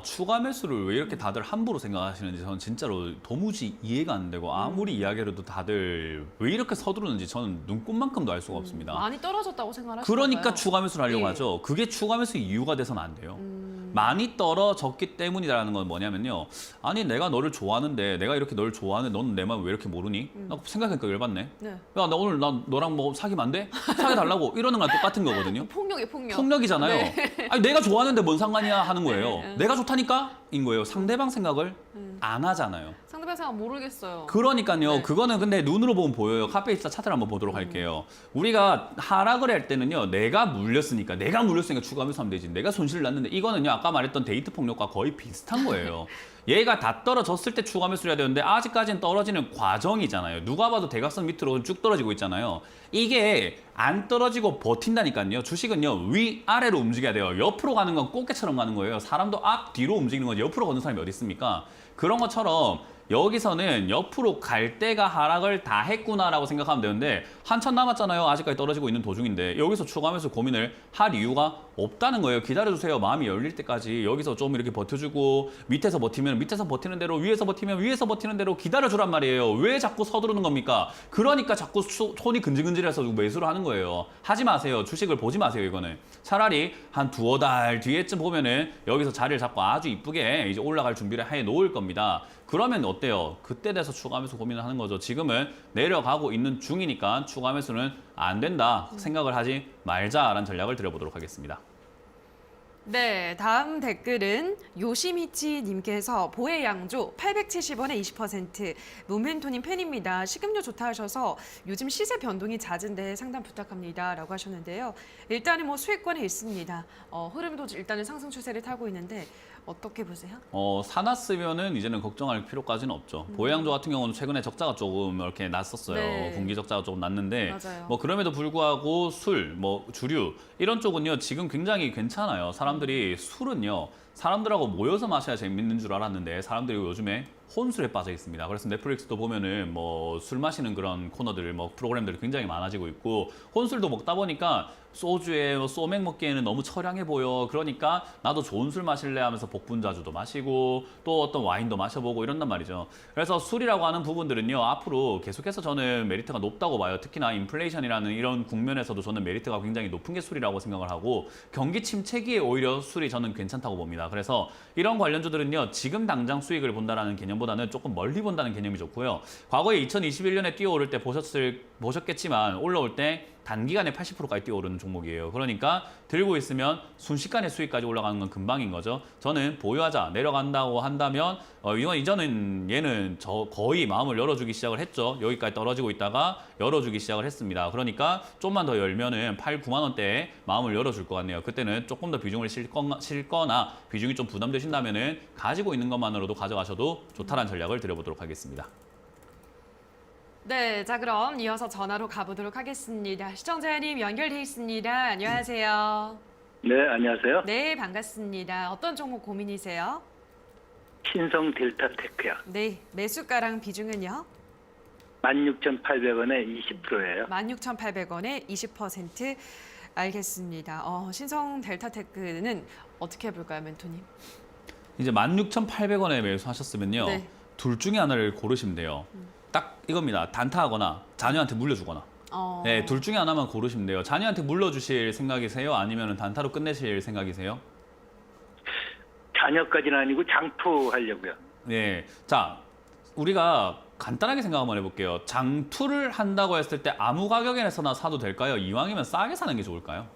추가 매수를 왜 이렇게 다들 함부로 생각하시는지 저는 진짜로 도무지 이해가 안 되고 아무리 이야기해도 다들 왜 이렇게 서두르는지 저는 눈꼽만큼도 알 수가 없습니다. 많이 떨어졌다고 생각하시나요? 그러니까 추가 매수를 하려고 예. 하죠. 그게 추가 매수 이유가 돼서는 안 돼요. 많이 떨어졌기 때문이라는 건 뭐냐면요. 아니 내가 너를 좋아하는데 내가 이렇게 너를 좋아하는데 너는 내 마음 왜 이렇게 모르니? 나 생각하니까 열받네. 네. 야, 나 오늘 너랑 뭐 사귀면 안 돼? 사귀달라고 이러는 거랑 똑같은 거거든요. 폭력이 폭력. 폭력이잖아요. 네. 아니 내가 좋아하는데 뭔 상관이야 하는 거예요. 내가 좋다니까? 인 거예요. 상대방 생각을 안 하잖아요. 상대방 생각 모르겠어요. 그러니까요. 네. 그거는 근데 눈으로 보면 보여요. 카페24 차트를 한번 보도록 할게요. 우리가 하락을 할 때는요. 내가 물렸으니까 추가하면서 하면 되지. 내가 손실을 났는데 이거는요. 아까 말했던 데이트 폭력과 거의 비슷한 거예요. 얘가 다 떨어졌을 때 추가 매수를 해야 되는데 아직까지는 떨어지는 과정이잖아요. 누가 봐도 대각선 밑으로 쭉 떨어지고 있잖아요. 이게 안 떨어지고 버틴다니까요. 주식은요. 위아래로 움직여야 돼요. 옆으로 가는 건 꽃게처럼 가는 거예요. 사람도 앞, 뒤로 움직이는 건 옆으로 걷는 사람이 어디 있습니까? 그런 것처럼 여기서는 옆으로 갈 때가 하락을 다 했구나라고 생각하면 되는데 한참 남았잖아요. 아직까지 떨어지고 있는 도중인데 여기서 추가 매수 고민을 할 이유가 없다는 거예요. 기다려주세요. 마음이 열릴 때까지 여기서 좀 이렇게 버텨주고 밑에서 버티면 밑에서 버티는 대로 위에서 버티면 위에서 버티는 대로 기다려주란 말이에요. 왜 자꾸 서두르는 겁니까? 그러니까 자꾸 손이 근질근질해서 매수를 하는 거예요. 하지 마세요. 주식을 보지 마세요. 이거는 차라리 한 두어 달 뒤에쯤 보면은 여기서 자리를 잡고 아주 이쁘게 이제 올라갈 준비를 해 놓을 겁니다. 그러면 어때요? 그때 돼서 추가 매수 고민을 하는 거죠. 지금은 내려가고 있는 중이니까 추가 매수는 안 된다 생각을 하지 말자라는 전략을 드려보도록 하겠습니다. 네, 다음 댓글은 요시미치님께서 보혜 양조 870원에 20%. 모멘토님 팬입니다. 식음료 좋다 하셔서 요즘 시세 변동이 잦은데 상담 부탁합니다라고 하셨는데요. 일단은 뭐 수익권에 있습니다. 흐름도 일단은 상승 추세를 타고 있는데 어떻게 보세요? 사놨으면은 이제는 걱정할 필요까지는 없죠. 보혜양조 같은 경우는 최근에 적자가 조금 이렇게 났었어요. 네. 분기 적자가 조금 났는데 맞아요. 뭐 그럼에도 불구하고 술, 뭐 주류 이런 쪽은요 지금 굉장히 괜찮아요. 사람들이 술은요 사람들하고 모여서 마셔야 재밌는 줄 알았는데 사람들이 요즘에 혼술에 빠져 있습니다. 그래서 넷플릭스도 보면은 뭐 술 마시는 그런 코너들, 뭐 프로그램들이 굉장히 많아지고 있고 혼술도 먹다 보니까 소주에 뭐 소맥 먹기에는 너무 처량해 보여. 그러니까 나도 좋은 술 마실래 하면서 복분자주도 마시고 또 어떤 와인도 마셔보고 이런단 말이죠. 그래서 술이라고 하는 부분들은요 앞으로 계속해서 저는 메리트가 높다고 봐요. 특히나 인플레이션이라는 이런 국면에서도 저는 메리트가 굉장히 높은 게 술이라고 생각을 하고 경기 침체기에 오히려 술이 저는 괜찮다고 봅니다. 그래서 이런 관련주들은요 지금 당장 수익을 본다라는 개념보다는 조금 멀리 본다는 개념이 좋고요. 과거에 2021년에 뛰어오를 때 보셨겠지만 올라올 때 단기간에 80%까지 뛰어오르는 종목이에요. 그러니까 들고 있으면 순식간에 수익까지 올라가는 건 금방인 거죠. 저는 보유하자 내려간다고 한다면 이전은 얘는 거의 마음을 열어주기 시작을 했죠. 여기까지 떨어지고 있다가 열어주기 시작을 했습니다. 그러니까 좀만 더 열면은 8, 9만 원대에 마음을 열어줄 것 같네요. 그때는 조금 더 비중을 실거나 비중이 좀 부담되신다면은 가지고 있는 것만으로도 가져가셔도 좋다라는 전략을 드려보도록 하겠습니다. 네, 자 그럼 이어서 전화로 가보도록 하겠습니다. 시청자님 연결돼 있습니다. 안녕하세요. 네, 안녕하세요. 네, 반갑습니다. 어떤 종목 고민이세요? 신성 델타테크요. 네, 매수가랑 비중은요? 16,800원에 20%예요. 16,800원에 20%. 알겠습니다. 신성 델타테크는 어떻게 해볼까요, 멘토님? 이제 16,800원에 매수하셨으면요. 네. 둘 중에 하나를 고르시면 돼요. 딱 이겁니다. 단타하거나 자녀한테 물려주거나. 네, 둘 중에 하나만 고르시면 돼요. 자녀한테 물려주실 생각이세요? 아니면 단타로 끝내실 생각이세요? 자녀까지는 아니고 장투하려고요. 네, 자 우리가 간단하게 생각 한번 해볼게요. 장투를 한다고 했을 때 아무 가격에서나 사도 될까요? 이왕이면 싸게 사는 게 좋을까요?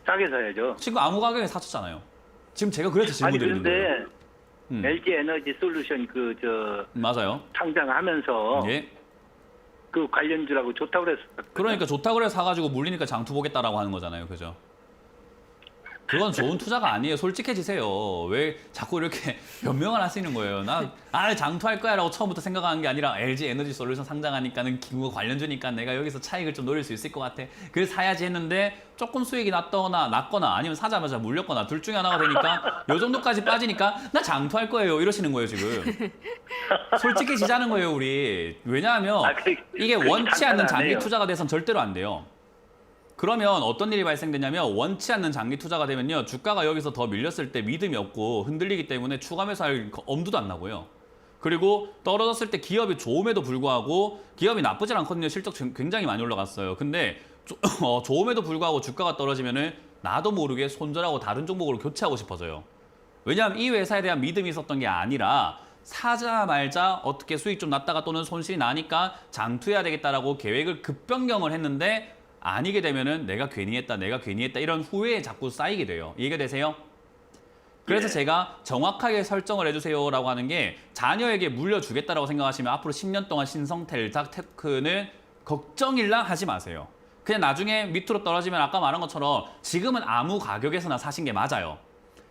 싸게 사야죠. 지금 아무 가격에 사셨잖아요. 지금 제가 그래서 질문 아니 드리는 거예요. 그런데 LG 에너지 솔루션 맞아요. 상장하면서 예. 그 관련주라고 좋다고 그랬었거든요. 그러니까 좋다고 그래 사가지고 물리니까 장투 보겠다라고 하는 거잖아요. 그죠? 그건 좋은 투자가 아니에요. 솔직해지세요. 왜 자꾸 이렇게 변명을 하시는 거예요? 장투할 거야 라고 처음부터 생각하는 게 아니라 LG 에너지 솔루션 상장하니까는 기구가 관련주니까 내가 여기서 차익을 좀 노릴 수 있을 것 같아. 그래서 사야지 했는데 조금 수익이 났거나 아니면 사자마자 물렸거나 둘 중에 하나가 되니까 요 정도까지 빠지니까 나 장투할 거예요. 이러시는 거예요, 지금. 솔직해지자는 거예요, 우리. 왜냐하면 이게 원치 않는 장기 투자가 돼선 절대로 안 돼요. 그러면 어떤 일이 발생되냐면 원치 않는 장기 투자가 되면요. 주가가 여기서 더 밀렸을 때 믿음이 없고 흔들리기 때문에 추가 매수할 엄두도 안 나고요. 그리고 떨어졌을 때 기업이 좋음에도 불구하고 기업이 나쁘지 않거든요. 실적 굉장히 많이 올라갔어요. 근데 좋음에도 불구하고 주가가 떨어지면은 나도 모르게 손절하고 다른 종목으로 교체하고 싶어져요. 왜냐하면 이 회사에 대한 믿음이 있었던 게 아니라 사자 말자 어떻게 수익 좀 났다가 또는 손실이 나니까 장투해야 되겠다라고 계획을 급변경을 했는데 아니게 되면은 내가 괜히 했다 이런 후회에 자꾸 쌓이게 돼요. 이해가 되세요? 그래서 제가 정확하게 설정을 해주세요라고 하는 게 자녀에게 물려주겠다라고 생각하시면 앞으로 10년 동안 신성 델타테크는 걱정일랑 하지 마세요. 그냥 나중에 밑으로 떨어지면 아까 말한 것처럼 지금은 아무 가격에서나 사신 게 맞아요.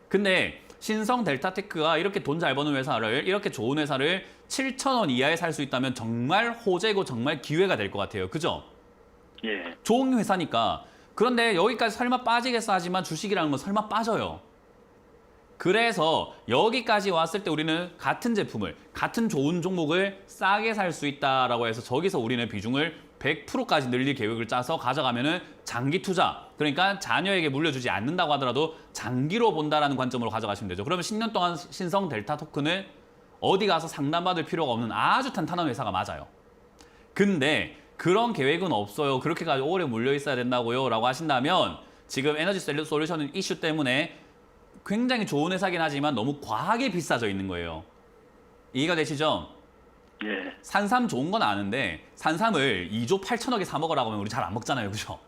근데 신성 델타테크가 이렇게 돈 잘 버는 회사를 이렇게 좋은 회사를 7,000원 이하에 살 수 있다면 정말 호재고 정말 기회가 될 것 같아요. 그죠? 예. 좋은 회사니까. 그런데 여기까지 설마 빠지겠어 하지만 주식이라는 건 설마 빠져요. 그래서 여기까지 왔을 때 우리는 같은 제품을, 같은 좋은 종목을 싸게 살 수 있다라고 해서 저기서 우리는 비중을 100%까지 늘릴 계획을 짜서 가져가면은 장기 투자, 그러니까 자녀에게 물려주지 않는다고 하더라도 장기로 본다라는 관점으로 가져가시면 되죠. 그러면 10년 동안 신성 델타 토큰은 어디 가서 상담받을 필요가 없는 아주 탄탄한 회사가 맞아요. 근데 그런 계획은 없어요. 그렇게까지 오래 물려 있어야 된다고요? 라고 하신다면 지금 에너지 솔루션 이슈 때문에 굉장히 좋은 회사긴 하지만 너무 과하게 비싸져 있는 거예요. 이해가 되시죠? 예. 산삼 좋은 건 아는데 산삼을 2조 8천억에 사 먹으라고 하면 우리 잘 안 먹잖아요. 그죠?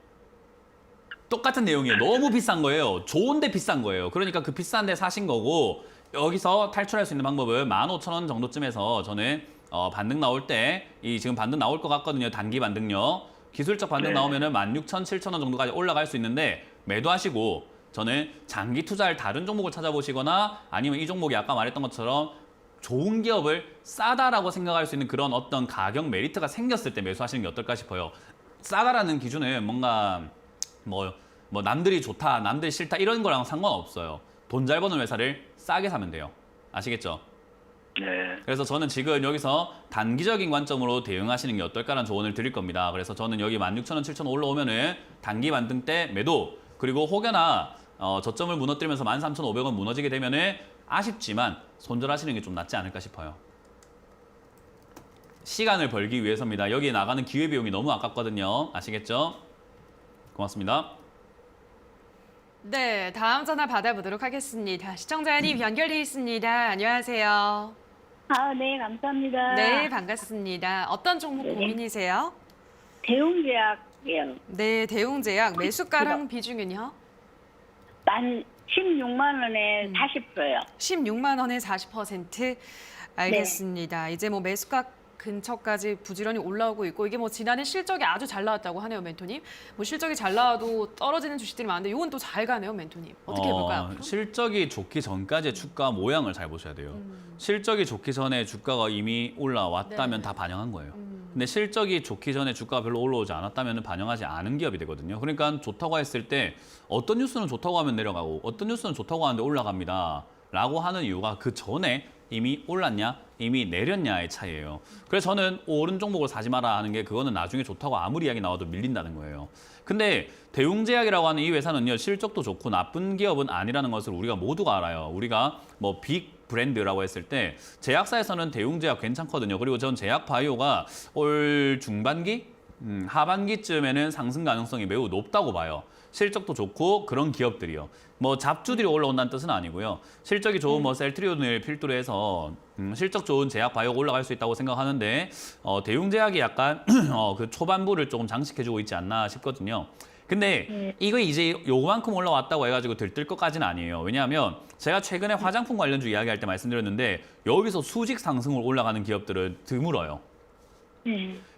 똑같은 내용이에요. 너무 비싼 거예요. 좋은데 비싼 거예요. 그러니까 그 비싼 데 사신 거고 여기서 탈출할 수 있는 방법은 15,000원 정도쯤에서 저는 반등 나올 때 지금 반등 나올 것 같거든요. 단기 반등요. 기술적 반등 네. 나오면은 16,000, 7,000원 정도까지 올라갈 수 있는데 매도하시고 저는 장기 투자할 다른 종목을 찾아보시거나 아니면 이 종목이 아까 말했던 것처럼 좋은 기업을 싸다라고 생각할 수 있는 그런 어떤 가격 메리트가 생겼을 때 매수하시는 게 어떨까 싶어요. 싸다라는 기준은 뭔가 뭐 남들이 좋다, 남들이 싫다 이런 거랑 상관없어요. 돈 잘 버는 회사를 싸게 사면 돼요. 아시겠죠? 네. 그래서 저는 지금 여기서 단기적인 관점으로 대응하시는 게 어떨까라는 조언을 드릴 겁니다. 그래서 저는 여기 16,000원, 7,000원 올라오면은 단기 반등 때 매도, 그리고 혹여나 저점을 무너뜨리면서 13,500원 무너지게 되면은 아쉽지만 손절하시는 게 좀 낫지 않을까 싶어요. 시간을 벌기 위해서입니다. 여기에 나가는 기회비용이 너무 아깝거든요. 아시겠죠? 고맙습니다. 네, 다음 전화 받아보도록 하겠습니다. 시청자님 연결돼 있습니다. 안녕하세요. 네, 감사합니다. 네, 반갑습니다. 어떤 종목 고민이세요? 대웅제약이요. 네, 대웅제약 매수가랑 비중은요? 16만 원에 40%요. 16만 원에 40%? 알겠습니다. 이제 뭐 매수가 근처까지 부지런히 올라오고 있고 이게 뭐 지난해 실적이 아주 잘 나왔다고 하네요, 멘토님. 뭐 실적이 잘 나와도 떨어지는 주식들이 많은데 이건 또 잘 가네요, 멘토님. 어떻게 해볼까요? 앞으로? 실적이 좋기 전까지의 주가 모양을 잘 보셔야 돼요. 실적이 좋기 전에 주가가 이미 올라왔다면 네. 다 반영한 거예요. 근데 실적이 좋기 전에 주가가 별로 올라오지 않았다면 반영하지 않은 기업이 되거든요. 그러니까 좋다고 했을 때 어떤 뉴스는 좋다고 하면 내려가고 어떤 뉴스는 좋다고 하는데 올라갑니다. 라고 하는 이유가 그 전에 이미 올랐냐, 이미 내렸냐의 차이예요. 그래서 저는 오른 종목을 사지 마라 하는 게 그거는 나중에 좋다고 아무리 이야기 나와도 밀린다는 거예요. 근데 대웅제약이라고 하는 이 회사는요, 실적도 좋고 나쁜 기업은 아니라는 것을 우리가 모두가 알아요. 우리가 뭐 빅 브랜드라고 했을 때 제약사에서는 대웅제약 괜찮거든요. 그리고 전 제약바이오가 올 중반기, 하반기쯤에는 상승 가능성이 매우 높다고 봐요. 실적도 좋고 그런 기업들이요. 뭐 잡주들이 올라온다는 뜻은 아니고요. 실적이 좋은 뭐 셀트리온을 필두로 해서 실적 좋은 제약 바이오가 올라갈 수 있다고 생각하는데 대웅제약이 약간 그 초반부를 조금 장식해주고 있지 않나 싶거든요. 근데 이거 이제 요만큼 올라왔다고 해가지고 들뜰 것까지는 아니에요. 왜냐하면 제가 최근에 화장품 관련주 이야기할 때 말씀드렸는데 여기서 수직 상승으로 올라가는 기업들은 드물어요.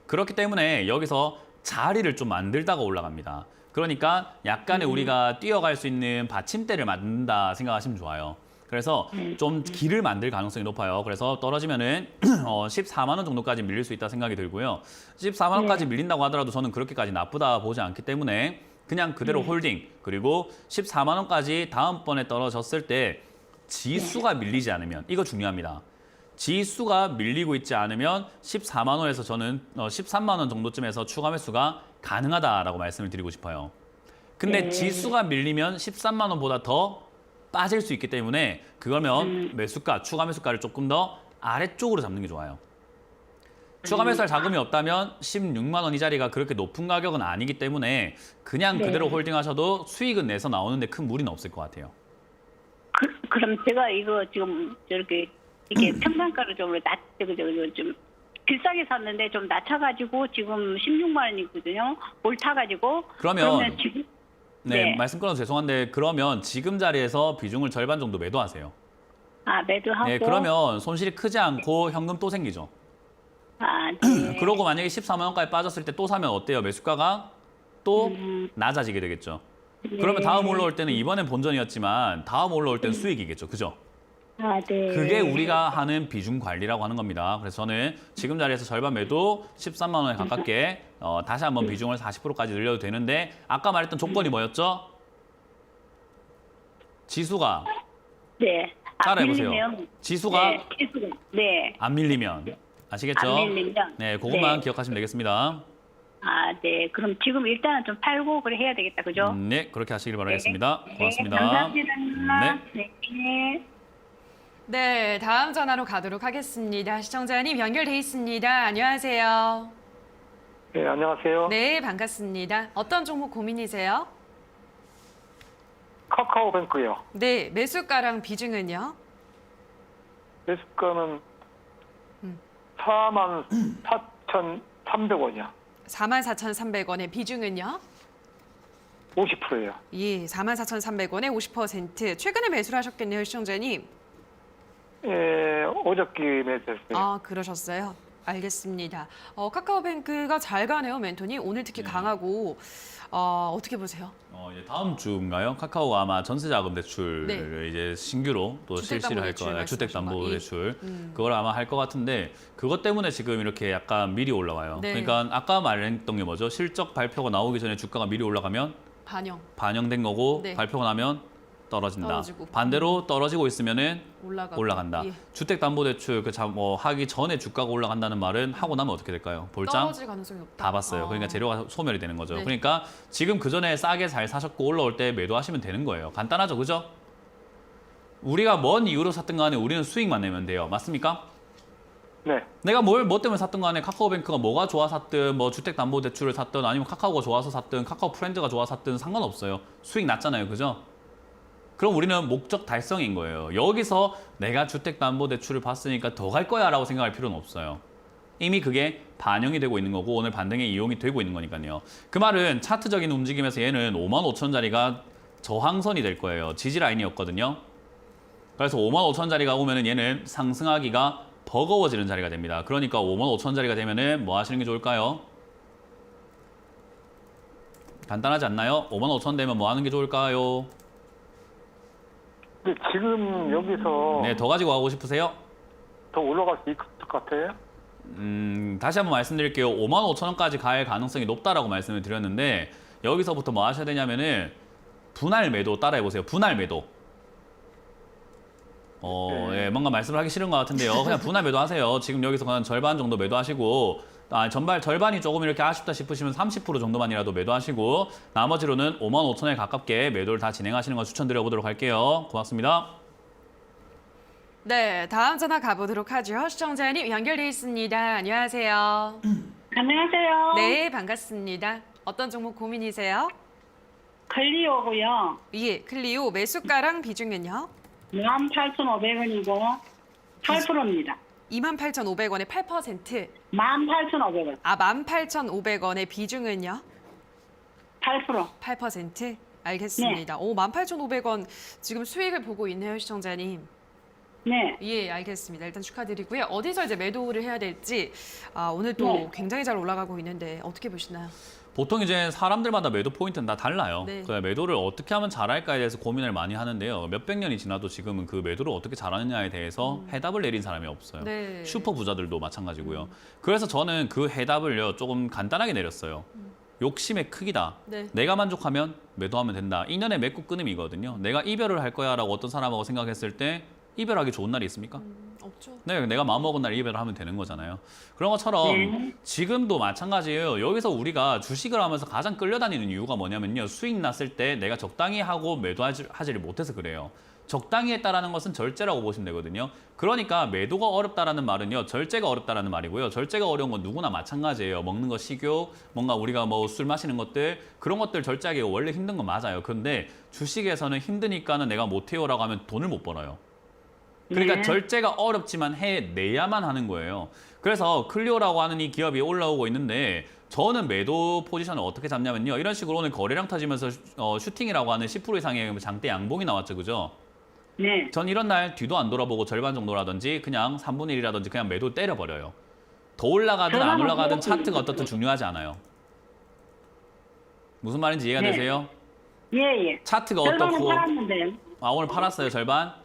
그렇기 때문에 여기서 자리를 좀 만들다가 올라갑니다. 그러니까 약간의 우리가 뛰어갈 수 있는 받침대를 만든다 생각하시면 좋아요. 그래서 좀 길을 만들 가능성이 높아요. 그래서 떨어지면은 14만 원 정도까지 밀릴 수 있다 생각이 들고요. 14만 원까지 밀린다고 하더라도 저는 그렇게까지 나쁘다 보지 않기 때문에 그냥 그대로 홀딩, 그리고 14만 원까지 다음번에 떨어졌을 때 지수가 밀리지 않으면, 이거 중요합니다. 지수가 밀리고 있지 않으면 14만 원에서 저는 13만 원 정도쯤에서 추가 매수가 가능하다라고 말씀을 드리고 싶어요. 근데 지수가 밀리면 13만 원보다 더 빠질 수 있기 때문에 그러면 매수가, 추가 매수가를 조금 더 아래쪽으로 잡는 게 좋아요. 추가 매수할 자금이 없다면 16만 원 이 자리가 그렇게 높은 가격은 아니기 때문에 그냥 그대로 홀딩하셔도 수익은 내서 나오는데 큰 무리는 없을 것 같아요. 그럼 제가 이거 지금 저렇게 이게 평단가를 좀 좀 비싸게 샀는데 좀 낮춰가지고 지금 16만 원이거든요. 올타가지고 그러면 지금 네, 말씀 끊어서 죄송한데 그러면 지금 자리에서 비중을 절반 정도 매도하세요. 매도하고 네, 그러면 손실이 크지 않고 현금 또 생기죠. 네. 그러고 만약에 14만 원까지 빠졌을 때 또 사면 어때요? 매수가가 또 낮아지게 되겠죠. 그러면 다음 올라올 때는 이번엔 본전이었지만 다음 올라올 때는 수익이겠죠. 그죠? 네. 그게 우리가 하는 비중 관리라고 하는 겁니다. 그래서 저는 지금 자리에서 절반 매도 13만 원에 가깝게 다시 한번 비중을 40%까지 늘려도 되는데 아까 말했던 조건이 뭐였죠? 지수가 네. 따라해보세요. 밀리면, 지수가 네. 지수가, 네. 안 밀리면. 아시겠죠? 안 밀리면. 네, 그것만 네. 기억하시면 되겠습니다. 아, 네. 그럼 지금 일단은 좀 팔고 그래 해야 되겠다. 그죠? 네, 그렇게 하시길 바라겠습니다. 네, 고맙습니다. 감사합니다. 네. 네. 네, 다음 전화로 가도록 하겠습니다. 시청자님 연결돼 있습니다. 안녕하세요. 네, 안녕하세요. 네, 반갑습니다. 어떤 종목 고민이세요? 카카오뱅크요. 네, 매수가랑 비중은요? 매수가는 44,300원이요. 44,300원의 비중은요? 50%예요. 예, 44,300원에 50%. 최근에 매수를 하셨겠네요, 시청자님. 예, 어저께 매수했어요. 아, 그러셨어요? 알겠습니다. 카카오뱅크가 잘 가네요, 멘토니. 오늘 특히 네. 강하고 어떻게 보세요? 이제 다음 주인가요? 카카오가 아마 전세자금 대출을 네. 이제 신규로 또 실시를 할 주택담보대출 거예요. 주택담보대출. 말씀하신 그걸 아마 할 것 같은데 그것 때문에 지금 이렇게 약간 미리 올라와요. 네. 그러니까 아까 말했던 게 뭐죠? 실적 발표가 나오기 전에 주가가 미리 올라가면 반영된 거고 네. 발표가 나면 떨어진다. 떨어지고. 반대로 떨어지고 있으면은 올라간다. 예. 주택담보대출 하기 전에 주가가 올라간다는 말은 하고 나면 어떻게 될까요? 볼장 떨어질 가능성이 없다. 다 봤어요. 그러니까 재료가 소멸이 되는 거죠. 네. 그러니까 지금 그 전에 싸게 잘 사셨고 올라올 때 매도하시면 되는 거예요. 간단하죠, 그죠? 우리가 뭔 이유로 샀든 간에 우리는 수익만 내면 돼요. 맞습니까? 네. 내가 뭐 때문에 샀든 간에 카카오뱅크가 뭐가 좋아 샀든 뭐 주택담보대출을 샀든 아니면 카카오가 좋아서 샀든 카카오 프렌즈가 좋아 샀든 상관없어요. 수익 났잖아요, 그죠? 그럼 우리는 목적 달성인 거예요. 여기서 내가 주택담보대출을 봤으니까 더 갈 거야 라고 생각할 필요는 없어요. 이미 그게 반영이 되고 있는 거고 오늘 반등에 이용이 되고 있는 거니까요. 그 말은 차트적인 움직임에서 얘는 55,000짜리가 저항선이 될 거예요. 지지 라인이었거든요. 그래서 55,000짜리가 오면은 얘는 상승하기가 버거워지는 자리가 됩니다. 그러니까 55,000짜리가 되면은 뭐 하시는 게 좋을까요? 간단하지 않나요? 55,000 되면 뭐 하는 게 좋을까요? 근데 지금 여기서 네, 더 가지고 가고 싶으세요? 더 올라갈 수 있을 것 같아요? 다시 한번 말씀드릴게요. 55,000원까지 갈 가능성이 높다라고 말씀을 드렸는데 여기서부터 뭐 하셔야 되냐면은 분할 매도 따라해보세요. 분할 매도. 예, 뭔가 말씀을 하기 싫은 것 같은데요. 그냥 분할 매도 하세요. 지금 여기서 그냥 절반 정도 매도하시고 절반이 조금 이렇게 아쉽다 싶으시면 30% 정도만이라도 매도하시고 나머지로는 55,000원에 가깝게 매도를 다 진행하시는 거 추천드려보도록 할게요. 고맙습니다. 네, 다음 전화 가보도록 하죠. 시청자님 연결돼 있습니다. 안녕하세요. 안녕하세요. 네, 반갑습니다. 어떤 종목 고민이세요? 클리오고요. 예, 클리오 매수가랑 비중은요? 18,500원이고 8%입니다. 28,500원에 8%. 18,500원. 18,500원의 비중은요? 8%. 8%? 알겠습니다. 18,500원 지금 수익을 보고 있네요, 시청자님. 네. 예, 알겠습니다. 일단 축하드리고요. 어디서 이제 매도를 해야 될지 오늘 또 네. 굉장히 잘 올라가고 있는데 어떻게 보시나요? 보통 이제 사람들마다 매도 포인트는 다 달라요. 네. 그 매도를 어떻게 하면 잘할까에 대해서 고민을 많이 하는데요. 몇백 년이 지나도 지금은 그 매도를 어떻게 잘하느냐에 대해서 해답을 내린 사람이 없어요. 네. 슈퍼 부자들도 마찬가지고요. 그래서 저는 그 해답을요 조금 간단하게 내렸어요. 욕심의 크기다. 네. 내가 만족하면 매도하면 된다. 인연의 맺고 끊음이거든요. 내가 이별을 할 거야라고 어떤 사람하고 생각했을 때 이별하기 좋은 날이 있습니까? 없죠. 네, 내가 마음먹은 날 이별을 하면 되는 거잖아요. 그런 것처럼 지금도 마찬가지예요. 여기서 우리가 주식을 하면서 가장 끌려다니는 이유가 뭐냐면요. 수익 났을 때 내가 적당히 하고 매도하지를 못해서 그래요. 적당히 했다라는 것은 절제라고 보시면 되거든요. 그러니까 매도가 어렵다라는 말은요. 절제가 어렵다라는 말이고요. 절제가 어려운 건 누구나 마찬가지예요. 먹는 거 식욕, 뭔가 우리가 뭐 술 마시는 것들 그런 것들 절제하기가 원래 힘든 건 맞아요. 그런데 주식에서는 힘드니까는 내가 못해요라고 하면 돈을 못 벌어요. 그러니까 네. 절제가 어렵지만 해내야만 하는 거예요. 그래서 클리오라고 하는 이 기업이 올라오고 있는데 저는 매도 포지션을 어떻게 잡냐면요. 이런 식으로 오늘 거래량 터지면서 슈팅이라고 하는 10% 이상의 장대 양봉이 나왔죠. 그죠? 네. 전 이런 날 뒤도 안 돌아보고 절반 정도라든지 그냥 3분의 1이라든지 그냥 매도 때려버려요. 더 올라가든 안 올라가든 차트가 어떻든 중요하지 않아요. 무슨 말인지 이해가 네. 되세요? 예, 예. 차트가 절반은 어떻고 팔았는데요. 오늘 팔았어요 절반?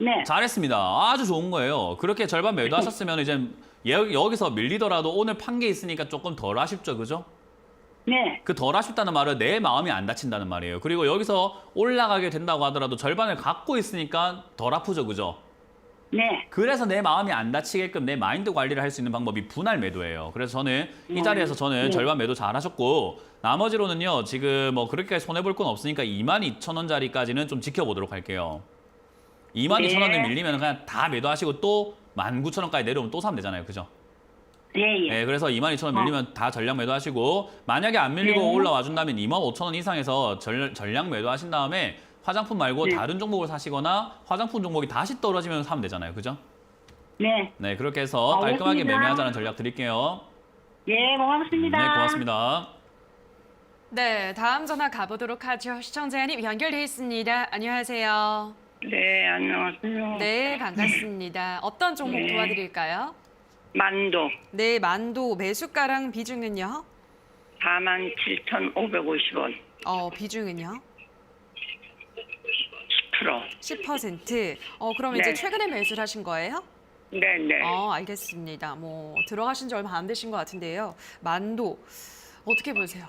네. 잘했습니다. 아주 좋은 거예요. 그렇게 절반 매도하셨으면 이제 여기서 밀리더라도 오늘 판 게 있으니까 조금 덜 아쉽죠, 그죠? 네. 그 덜 아쉽다는 말은 내 마음이 안 다친다는 말이에요. 그리고 여기서 올라가게 된다고 하더라도 절반을 갖고 있으니까 덜 아프죠, 그죠? 네. 그래서 내 마음이 안 다치게끔 내 마인드 관리를 할 수 있는 방법이 분할 매도예요. 그래서 저는 이 자리에서 저는 절반 매도 잘 하셨고 나머지로는요. 지금 뭐 그렇게까지 손해볼 건 없으니까 22,000원짜리까지는 좀 지켜보도록 할게요. 22,000원을 밀리면 그냥 다 매도하시고 또 19,000원까지 내려오면 또 사면 되잖아요. 그죠? 예, 예. 네, 그래서 22,000원 밀리면 다 전량 매도하시고 만약에 안 밀리고 올라와 준다면 25,000원 이상에서 전량 매도하신 다음에 화장품 말고 다른 종목을 사시거나 화장품 종목이 다시 떨어지면 사면 되잖아요. 그죠? 네. 네, 그렇게 해서 알겠습니다. 깔끔하게 매매하자는 전략 드릴게요. 예, 고맙습니다. 네, 고맙습니다. 네, 다음 전화 가보도록 하죠. 시청자님 연결돼 있습니다. 안녕하세요. 네, 안녕하세요. 네, 반갑습니다. 어떤 종목 네. 도와드릴까요? 만도 네, 만도 매수가랑 비중은요? 47,550원. 비중은요? 10%. 10%. 그럼 네. 이제 최근에 매수를 하신 거예요? 네네. 알겠습니다. 뭐 들어가신 지 얼마 안 되신 것 같은데요. 만도 어떻게 보세요?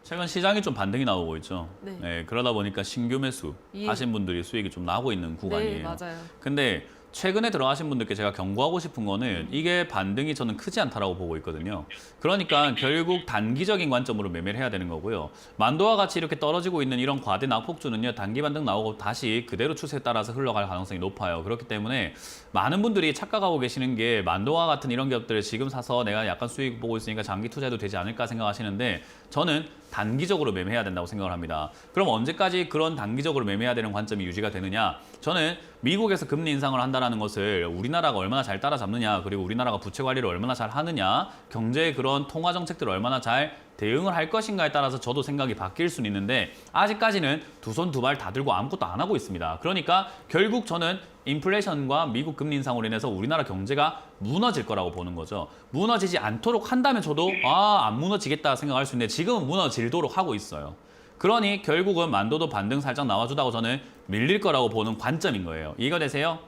최근 시장이 좀 반등이 나오고 있죠. 네. 네, 그러다 보니까 신규 매수 예. 하신 분들이 수익이 좀 나고 있는 구간이에요. 네, 맞아요. 근데 최근에 들어가신 분들께 제가 경고하고 싶은 거는 이게 반등이 저는 크지 않다라고 보고 있거든요. 그러니까 결국 단기적인 관점으로 매매를 해야 되는 거고요. 만도와 같이 이렇게 떨어지고 있는 이런 과대 낙폭주는요. 단기 반등 나오고 다시 그대로 추세에 따라서 흘러갈 가능성이 높아요. 그렇기 때문에 많은 분들이 착각하고 계시는 게 만도와 같은 이런 기업들을 지금 사서 내가 약간 수익 보고 있으니까 장기 투자해도 되지 않을까 생각하시는데 저는 단기적으로 매매해야 된다고 생각을 합니다. 그럼 언제까지 그런 단기적으로 매매해야 되는 관점이 유지가 되느냐? 저는 미국에서 금리 인상을 한다는 것을 우리나라가 얼마나 잘 따라잡느냐, 그리고 우리나라가 부채 관리를 얼마나 잘 하느냐, 경제의 그런 통화 정책들을 얼마나 잘 대응을 할 것인가에 따라서 저도 생각이 바뀔 수는 있는데 아직까지는 두 손 두 발 다 들고 아무것도 안 하고 있습니다. 그러니까 결국 저는 인플레이션과 미국 금리 인상으로 인해서 우리나라 경제가 무너질 거라고 보는 거죠. 무너지지 않도록 한다면 저도 안 무너지겠다 생각할 수 있는데 지금은 무너지도록 하고 있어요. 그러니 결국은 만도도 반등 살짝 나와주다고 저는 밀릴 거라고 보는 관점인 거예요. 이해가 되세요?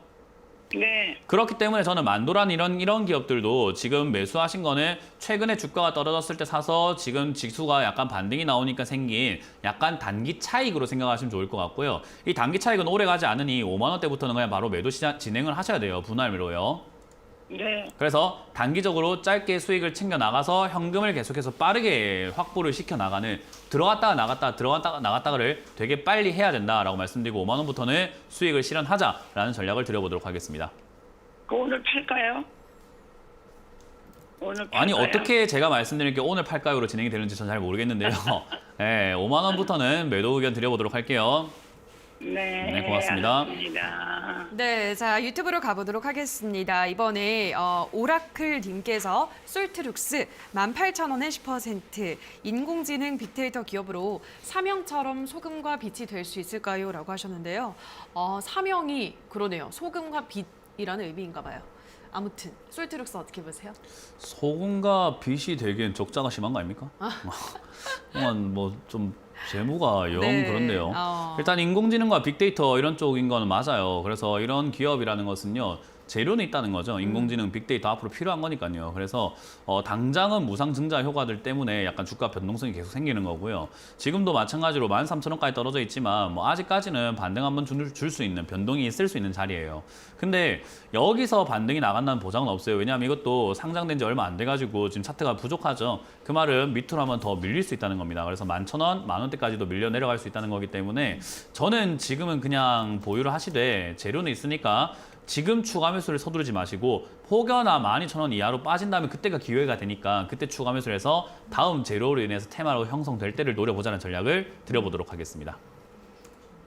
네. 그렇기 때문에 저는 만도란 이런 기업들도 지금 매수하신 거는 최근에 주가가 떨어졌을 때 사서 지금 지수가 약간 반등이 나오니까 생긴 약간 단기 차익으로 생각하시면 좋을 것 같고요. 이 단기 차익은 오래 가지 않으니 5만 원대부터는 그냥 바로 매도 시장 진행을 하셔야 돼요. 분할 매도요. 네. 그래서 단기적으로 짧게 수익을 챙겨 나가서 현금을 계속해서 빠르게 확보를 시켜 나가는 들어갔다가 나갔다 들어갔다가 나갔다가를 되게 빨리 해야 된다라고 말씀드리고 5만 원부터는 수익을 실현하자라는 전략을 드려보도록 하겠습니다. 오늘 팔까요? 오늘 팔까요? 아니 어떻게 제가 말씀드린 게 오늘 팔까요로 진행이 되는지 전 잘 모르겠는데요. 네, 5만 원부터는 매도 의견 드려보도록 할게요. 네. 네, 고맙습니다. 알겠습니다. 네, 자 유튜브로 가보도록 하겠습니다. 이번에 오라클님께서 솔트룩스 18,000원에 10% 인공지능 빅데이터 기업으로 사명처럼 소금과 빛이 될 수 있을까요? 라고 하셨는데요. 사명이 그러네요. 소금과 빛이라는 의미인가 봐요. 아무튼 솔트룩스 어떻게 보세요? 소금과 빛이 되기엔 적자가 심한 거 아닙니까? 뭐좀 재무가 영 네. 그런데요. 일단 인공지능과 빅데이터 이런 쪽인 거는 맞아요. 그래서 이런 기업이라는 것은요. 재료는 있다는 거죠. 인공지능, 빅데이터 앞으로 필요한 거니까요. 그래서 당장은 무상증자 효과들 때문에 약간 주가 변동성이 계속 생기는 거고요. 지금도 마찬가지로 13,000원까지 떨어져 있지만 뭐 아직까지는 반등 한번 줄 수 있는 변동이 있을 수 있는 자리예요. 근데 여기서 반등이 나간다는 보장은 없어요. 왜냐하면 이것도 상장된 지 얼마 안 돼가지고 지금 차트가 부족하죠. 그 말은 밑으로 하면 더 밀릴 수 있다는 겁니다. 그래서 11,000원, 만원대까지도 밀려 내려갈 수 있다는 거기 때문에 저는 지금은 그냥 보유를 하시되 재료는 있으니까 지금 추가 매수를 서두르지 마시고 혹여나 12,000원 이하로 빠진다면 그때가 기회가 되니까 그때 추가 매수를 해서 다음 재료로 인해서 테마로 형성될 때를 노려보자는 전략을 드려보도록 하겠습니다.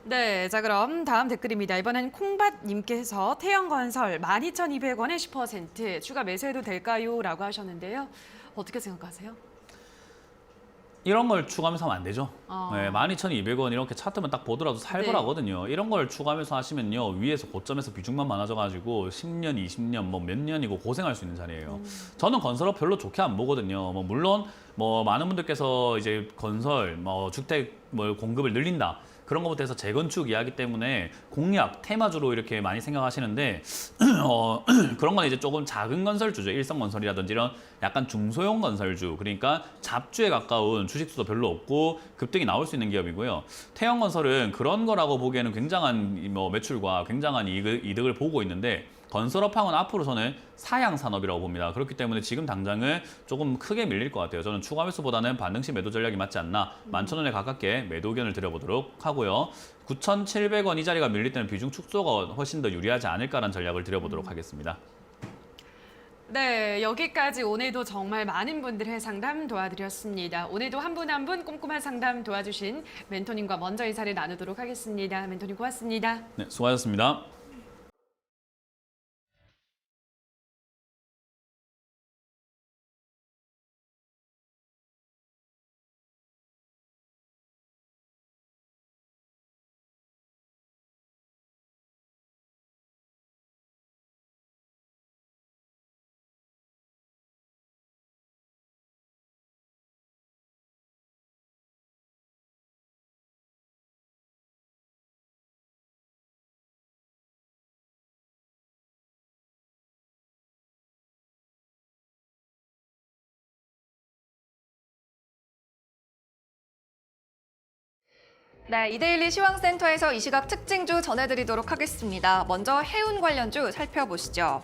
네, 자 그럼 다음 댓글입니다. 이번엔 콩밭님께서 태영건설 12,200원에 10% 추가 매수해도 될까요? 라고 하셨는데요. 어떻게 생각하세요? 이런 걸 추가하면서 하면 안 되죠. 어. 네, 12,200원 이렇게 차트만 딱 보더라도 살벌하거든요. 이런 걸 추가하면서 하시면요. 위에서 고점에서 비중만 많아져가지고 10년, 20년, 뭐 몇 년이고 고생할 수 있는 자리예요. 저는 건설업 별로 좋게 안 보거든요. 뭐 물론 뭐 많은 분들께서 이제 건설, 뭐 주택 뭐 공급을 늘린다. 그런 것부터 해서 재건축 이야기 때문에 공약, 테마주로 이렇게 많이 생각하시는데 그런 건 이제 조금 작은 건설주죠. 일성건설이라든지 이런 약간 중소형 건설주, 그러니까 잡주에 가까운 주식수도 별로 없고 급등이 나올 수 있는 기업이고요. 태형건설은 그런 거라고 보기에는 굉장한 뭐 매출과 굉장한 이득을 보고 있는데 건설업황은 앞으로서는 사양 산업이라고 봅니다. 그렇기 때문에 지금 당장은 조금 크게 밀릴 것 같아요. 저는 추가 매수보다는 반등시 매도 전략이 맞지 않나 11,000원에 가깝게 매도 의견을 드려보도록 하고요. 9,700원 이 자리가 밀릴 때는 비중 축소가 훨씬 더 유리하지 않을까라는 전략을 드려보도록 하겠습니다. 네, 여기까지 오늘도 정말 많은 분들의 상담 도와드렸습니다. 오늘도 한 분 한 분 꼼꼼한 상담 도와주신 멘토님과 먼저 인사를 나누도록 하겠습니다. 멘토님 고맙습니다. 네, 수고하셨습니다. 네, 이데일리 시황센터에서 이 시각 특징주 전해드리도록 하겠습니다. 먼저 해운 관련주 살펴보시죠.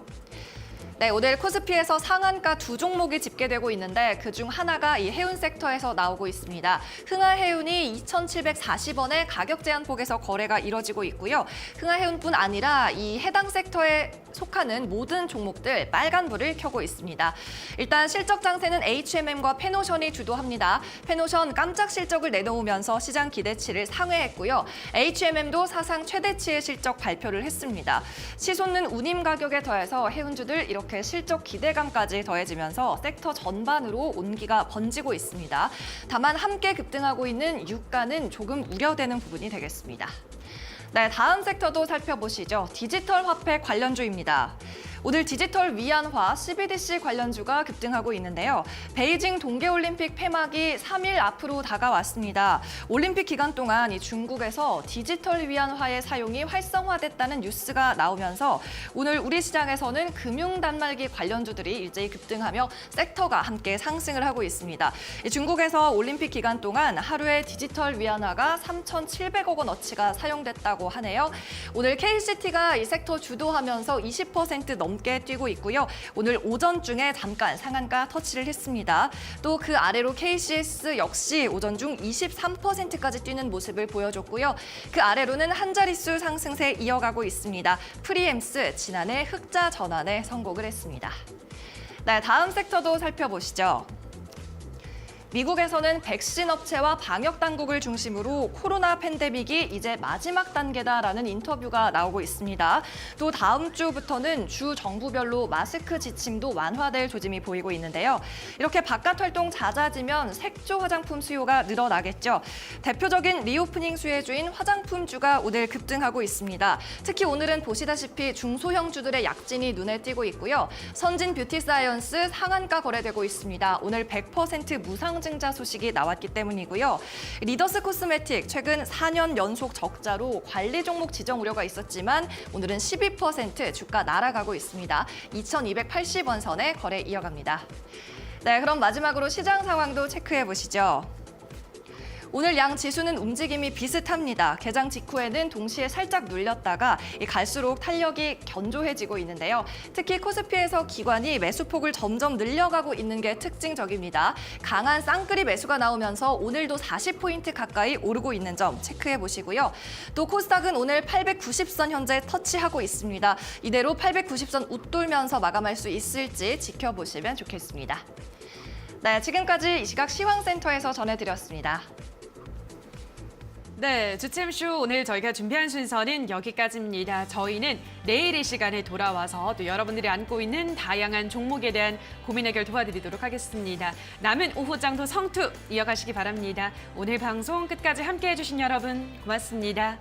네, 오늘 코스피에서 상한가 두 종목이 집계되고 있는데 그중 하나가 이 해운 섹터에서 나오고 있습니다. 흥하해운이 2,740원의 가격 제한폭에서 거래가 이뤄지고 있고요. 흥하해운뿐 아니라 이 해당 섹터에 속하는 모든 종목들 빨간불을 켜고 있습니다. 일단 실적 장세는 HMM과 페노션이 주도합니다. 페노션 깜짝 실적을 내놓으면서 시장 기대치를 상회했고요. HMM도 사상 최대치의 실적 발표를 했습니다. 치솟는 운임 가격에 더해서 해운주들 이렇게 실적 기대감까지 더해지면서 섹터 전반으로 온기가 번지고 있습니다. 다만 함께 급등하고 있는 유가는 조금 우려되는 부분이 되겠습니다. 네, 다음 섹터도 살펴보시죠. 디지털 화폐 관련주입니다. 오늘 디지털 위안화 CBDC 관련주가 급등하고 있는데요. 베이징 동계올림픽 폐막이 3일 앞으로 다가왔습니다. 올림픽 기간 동안 이 중국에서 디지털 위안화의 사용이 활성화됐다는 뉴스가 나오면서 오늘 우리 시장에서는 금융 단말기 관련주들이 일제히 급등하며 섹터가 함께 상승을 하고 있습니다. 중국에서 올림픽 기간 동안 하루에 디지털 위안화가 3,700억 원어치가 사용됐다고 하네요. 오늘 KCT가 이 섹터 주도하면서 20% 넘게 뛰고 있고요. 오늘 오전 중에 잠깐 상한가 터치를 했습니다. 또 그 아래로 KCS 역시 오전 중 23%까지 뛰는 모습을 보여줬고요. 그 아래로는 한 자릿수 상승세 이어가고 있습니다. 프리엠스 지난해 흑자 전환에 성공을 했습니다. 네, 다음 섹터도 살펴보시죠. 미국에서는 백신 업체와 방역 당국을 중심으로 코로나 팬데믹이 이제 마지막 단계다라는 인터뷰가 나오고 있습니다. 또 다음 주부터는 주 정부별로 마스크 지침도 완화될 조짐이 보이고 있는데요. 이렇게 바깥 활동 잦아지면 색조 화장품 수요가 늘어나겠죠. 대표적인 리오프닝 수혜주인 화장품주가 오늘 급등하고 있습니다. 특히 오늘은 보시다시피 중소형주들의 약진이 눈에 띄고 있고요. 선진 뷰티 사이언스 상한가 거래되고 있습니다. 오늘 100% 무상 증자 소식이 나왔기 때문이고요. 리더스 코스메틱 최근 4년 연속 적자로 관리 종목 지정 우려가 있었지만 오늘은 12% 주가 날아가고 있습니다. 2,280원 선에 거래 이어갑니다. 네, 그럼 마지막으로 시장 상황도 체크해 보시죠. 오늘 양 지수는 움직임이 비슷합니다. 개장 직후에는 동시에 살짝 눌렸다가 갈수록 탄력이 견조해지고 있는데요. 특히 코스피에서 기관이 매수폭을 점점 늘려가고 있는 게 특징적입니다. 강한 쌍끌이 매수가 나오면서 오늘도 40포인트 가까이 오르고 있는 점 체크해 보시고요. 또 코스닥은 오늘 890선 현재 터치하고 있습니다. 이대로 890선 웃돌면서 마감할 수 있을지 지켜보시면 좋겠습니다. 네, 지금까지 이 시각 시황센터에서 전해드렸습니다. 네, 주챔쇼 오늘 저희가 준비한 순서는 여기까지입니다. 저희는 내일 이 시간에 돌아와서 또 여러분들이 안고 있는 다양한 종목에 대한 고민 해결 도와드리도록 하겠습니다. 남은 오후장도 성투 이어가시기 바랍니다. 오늘 방송 끝까지 함께해 주신 여러분 고맙습니다.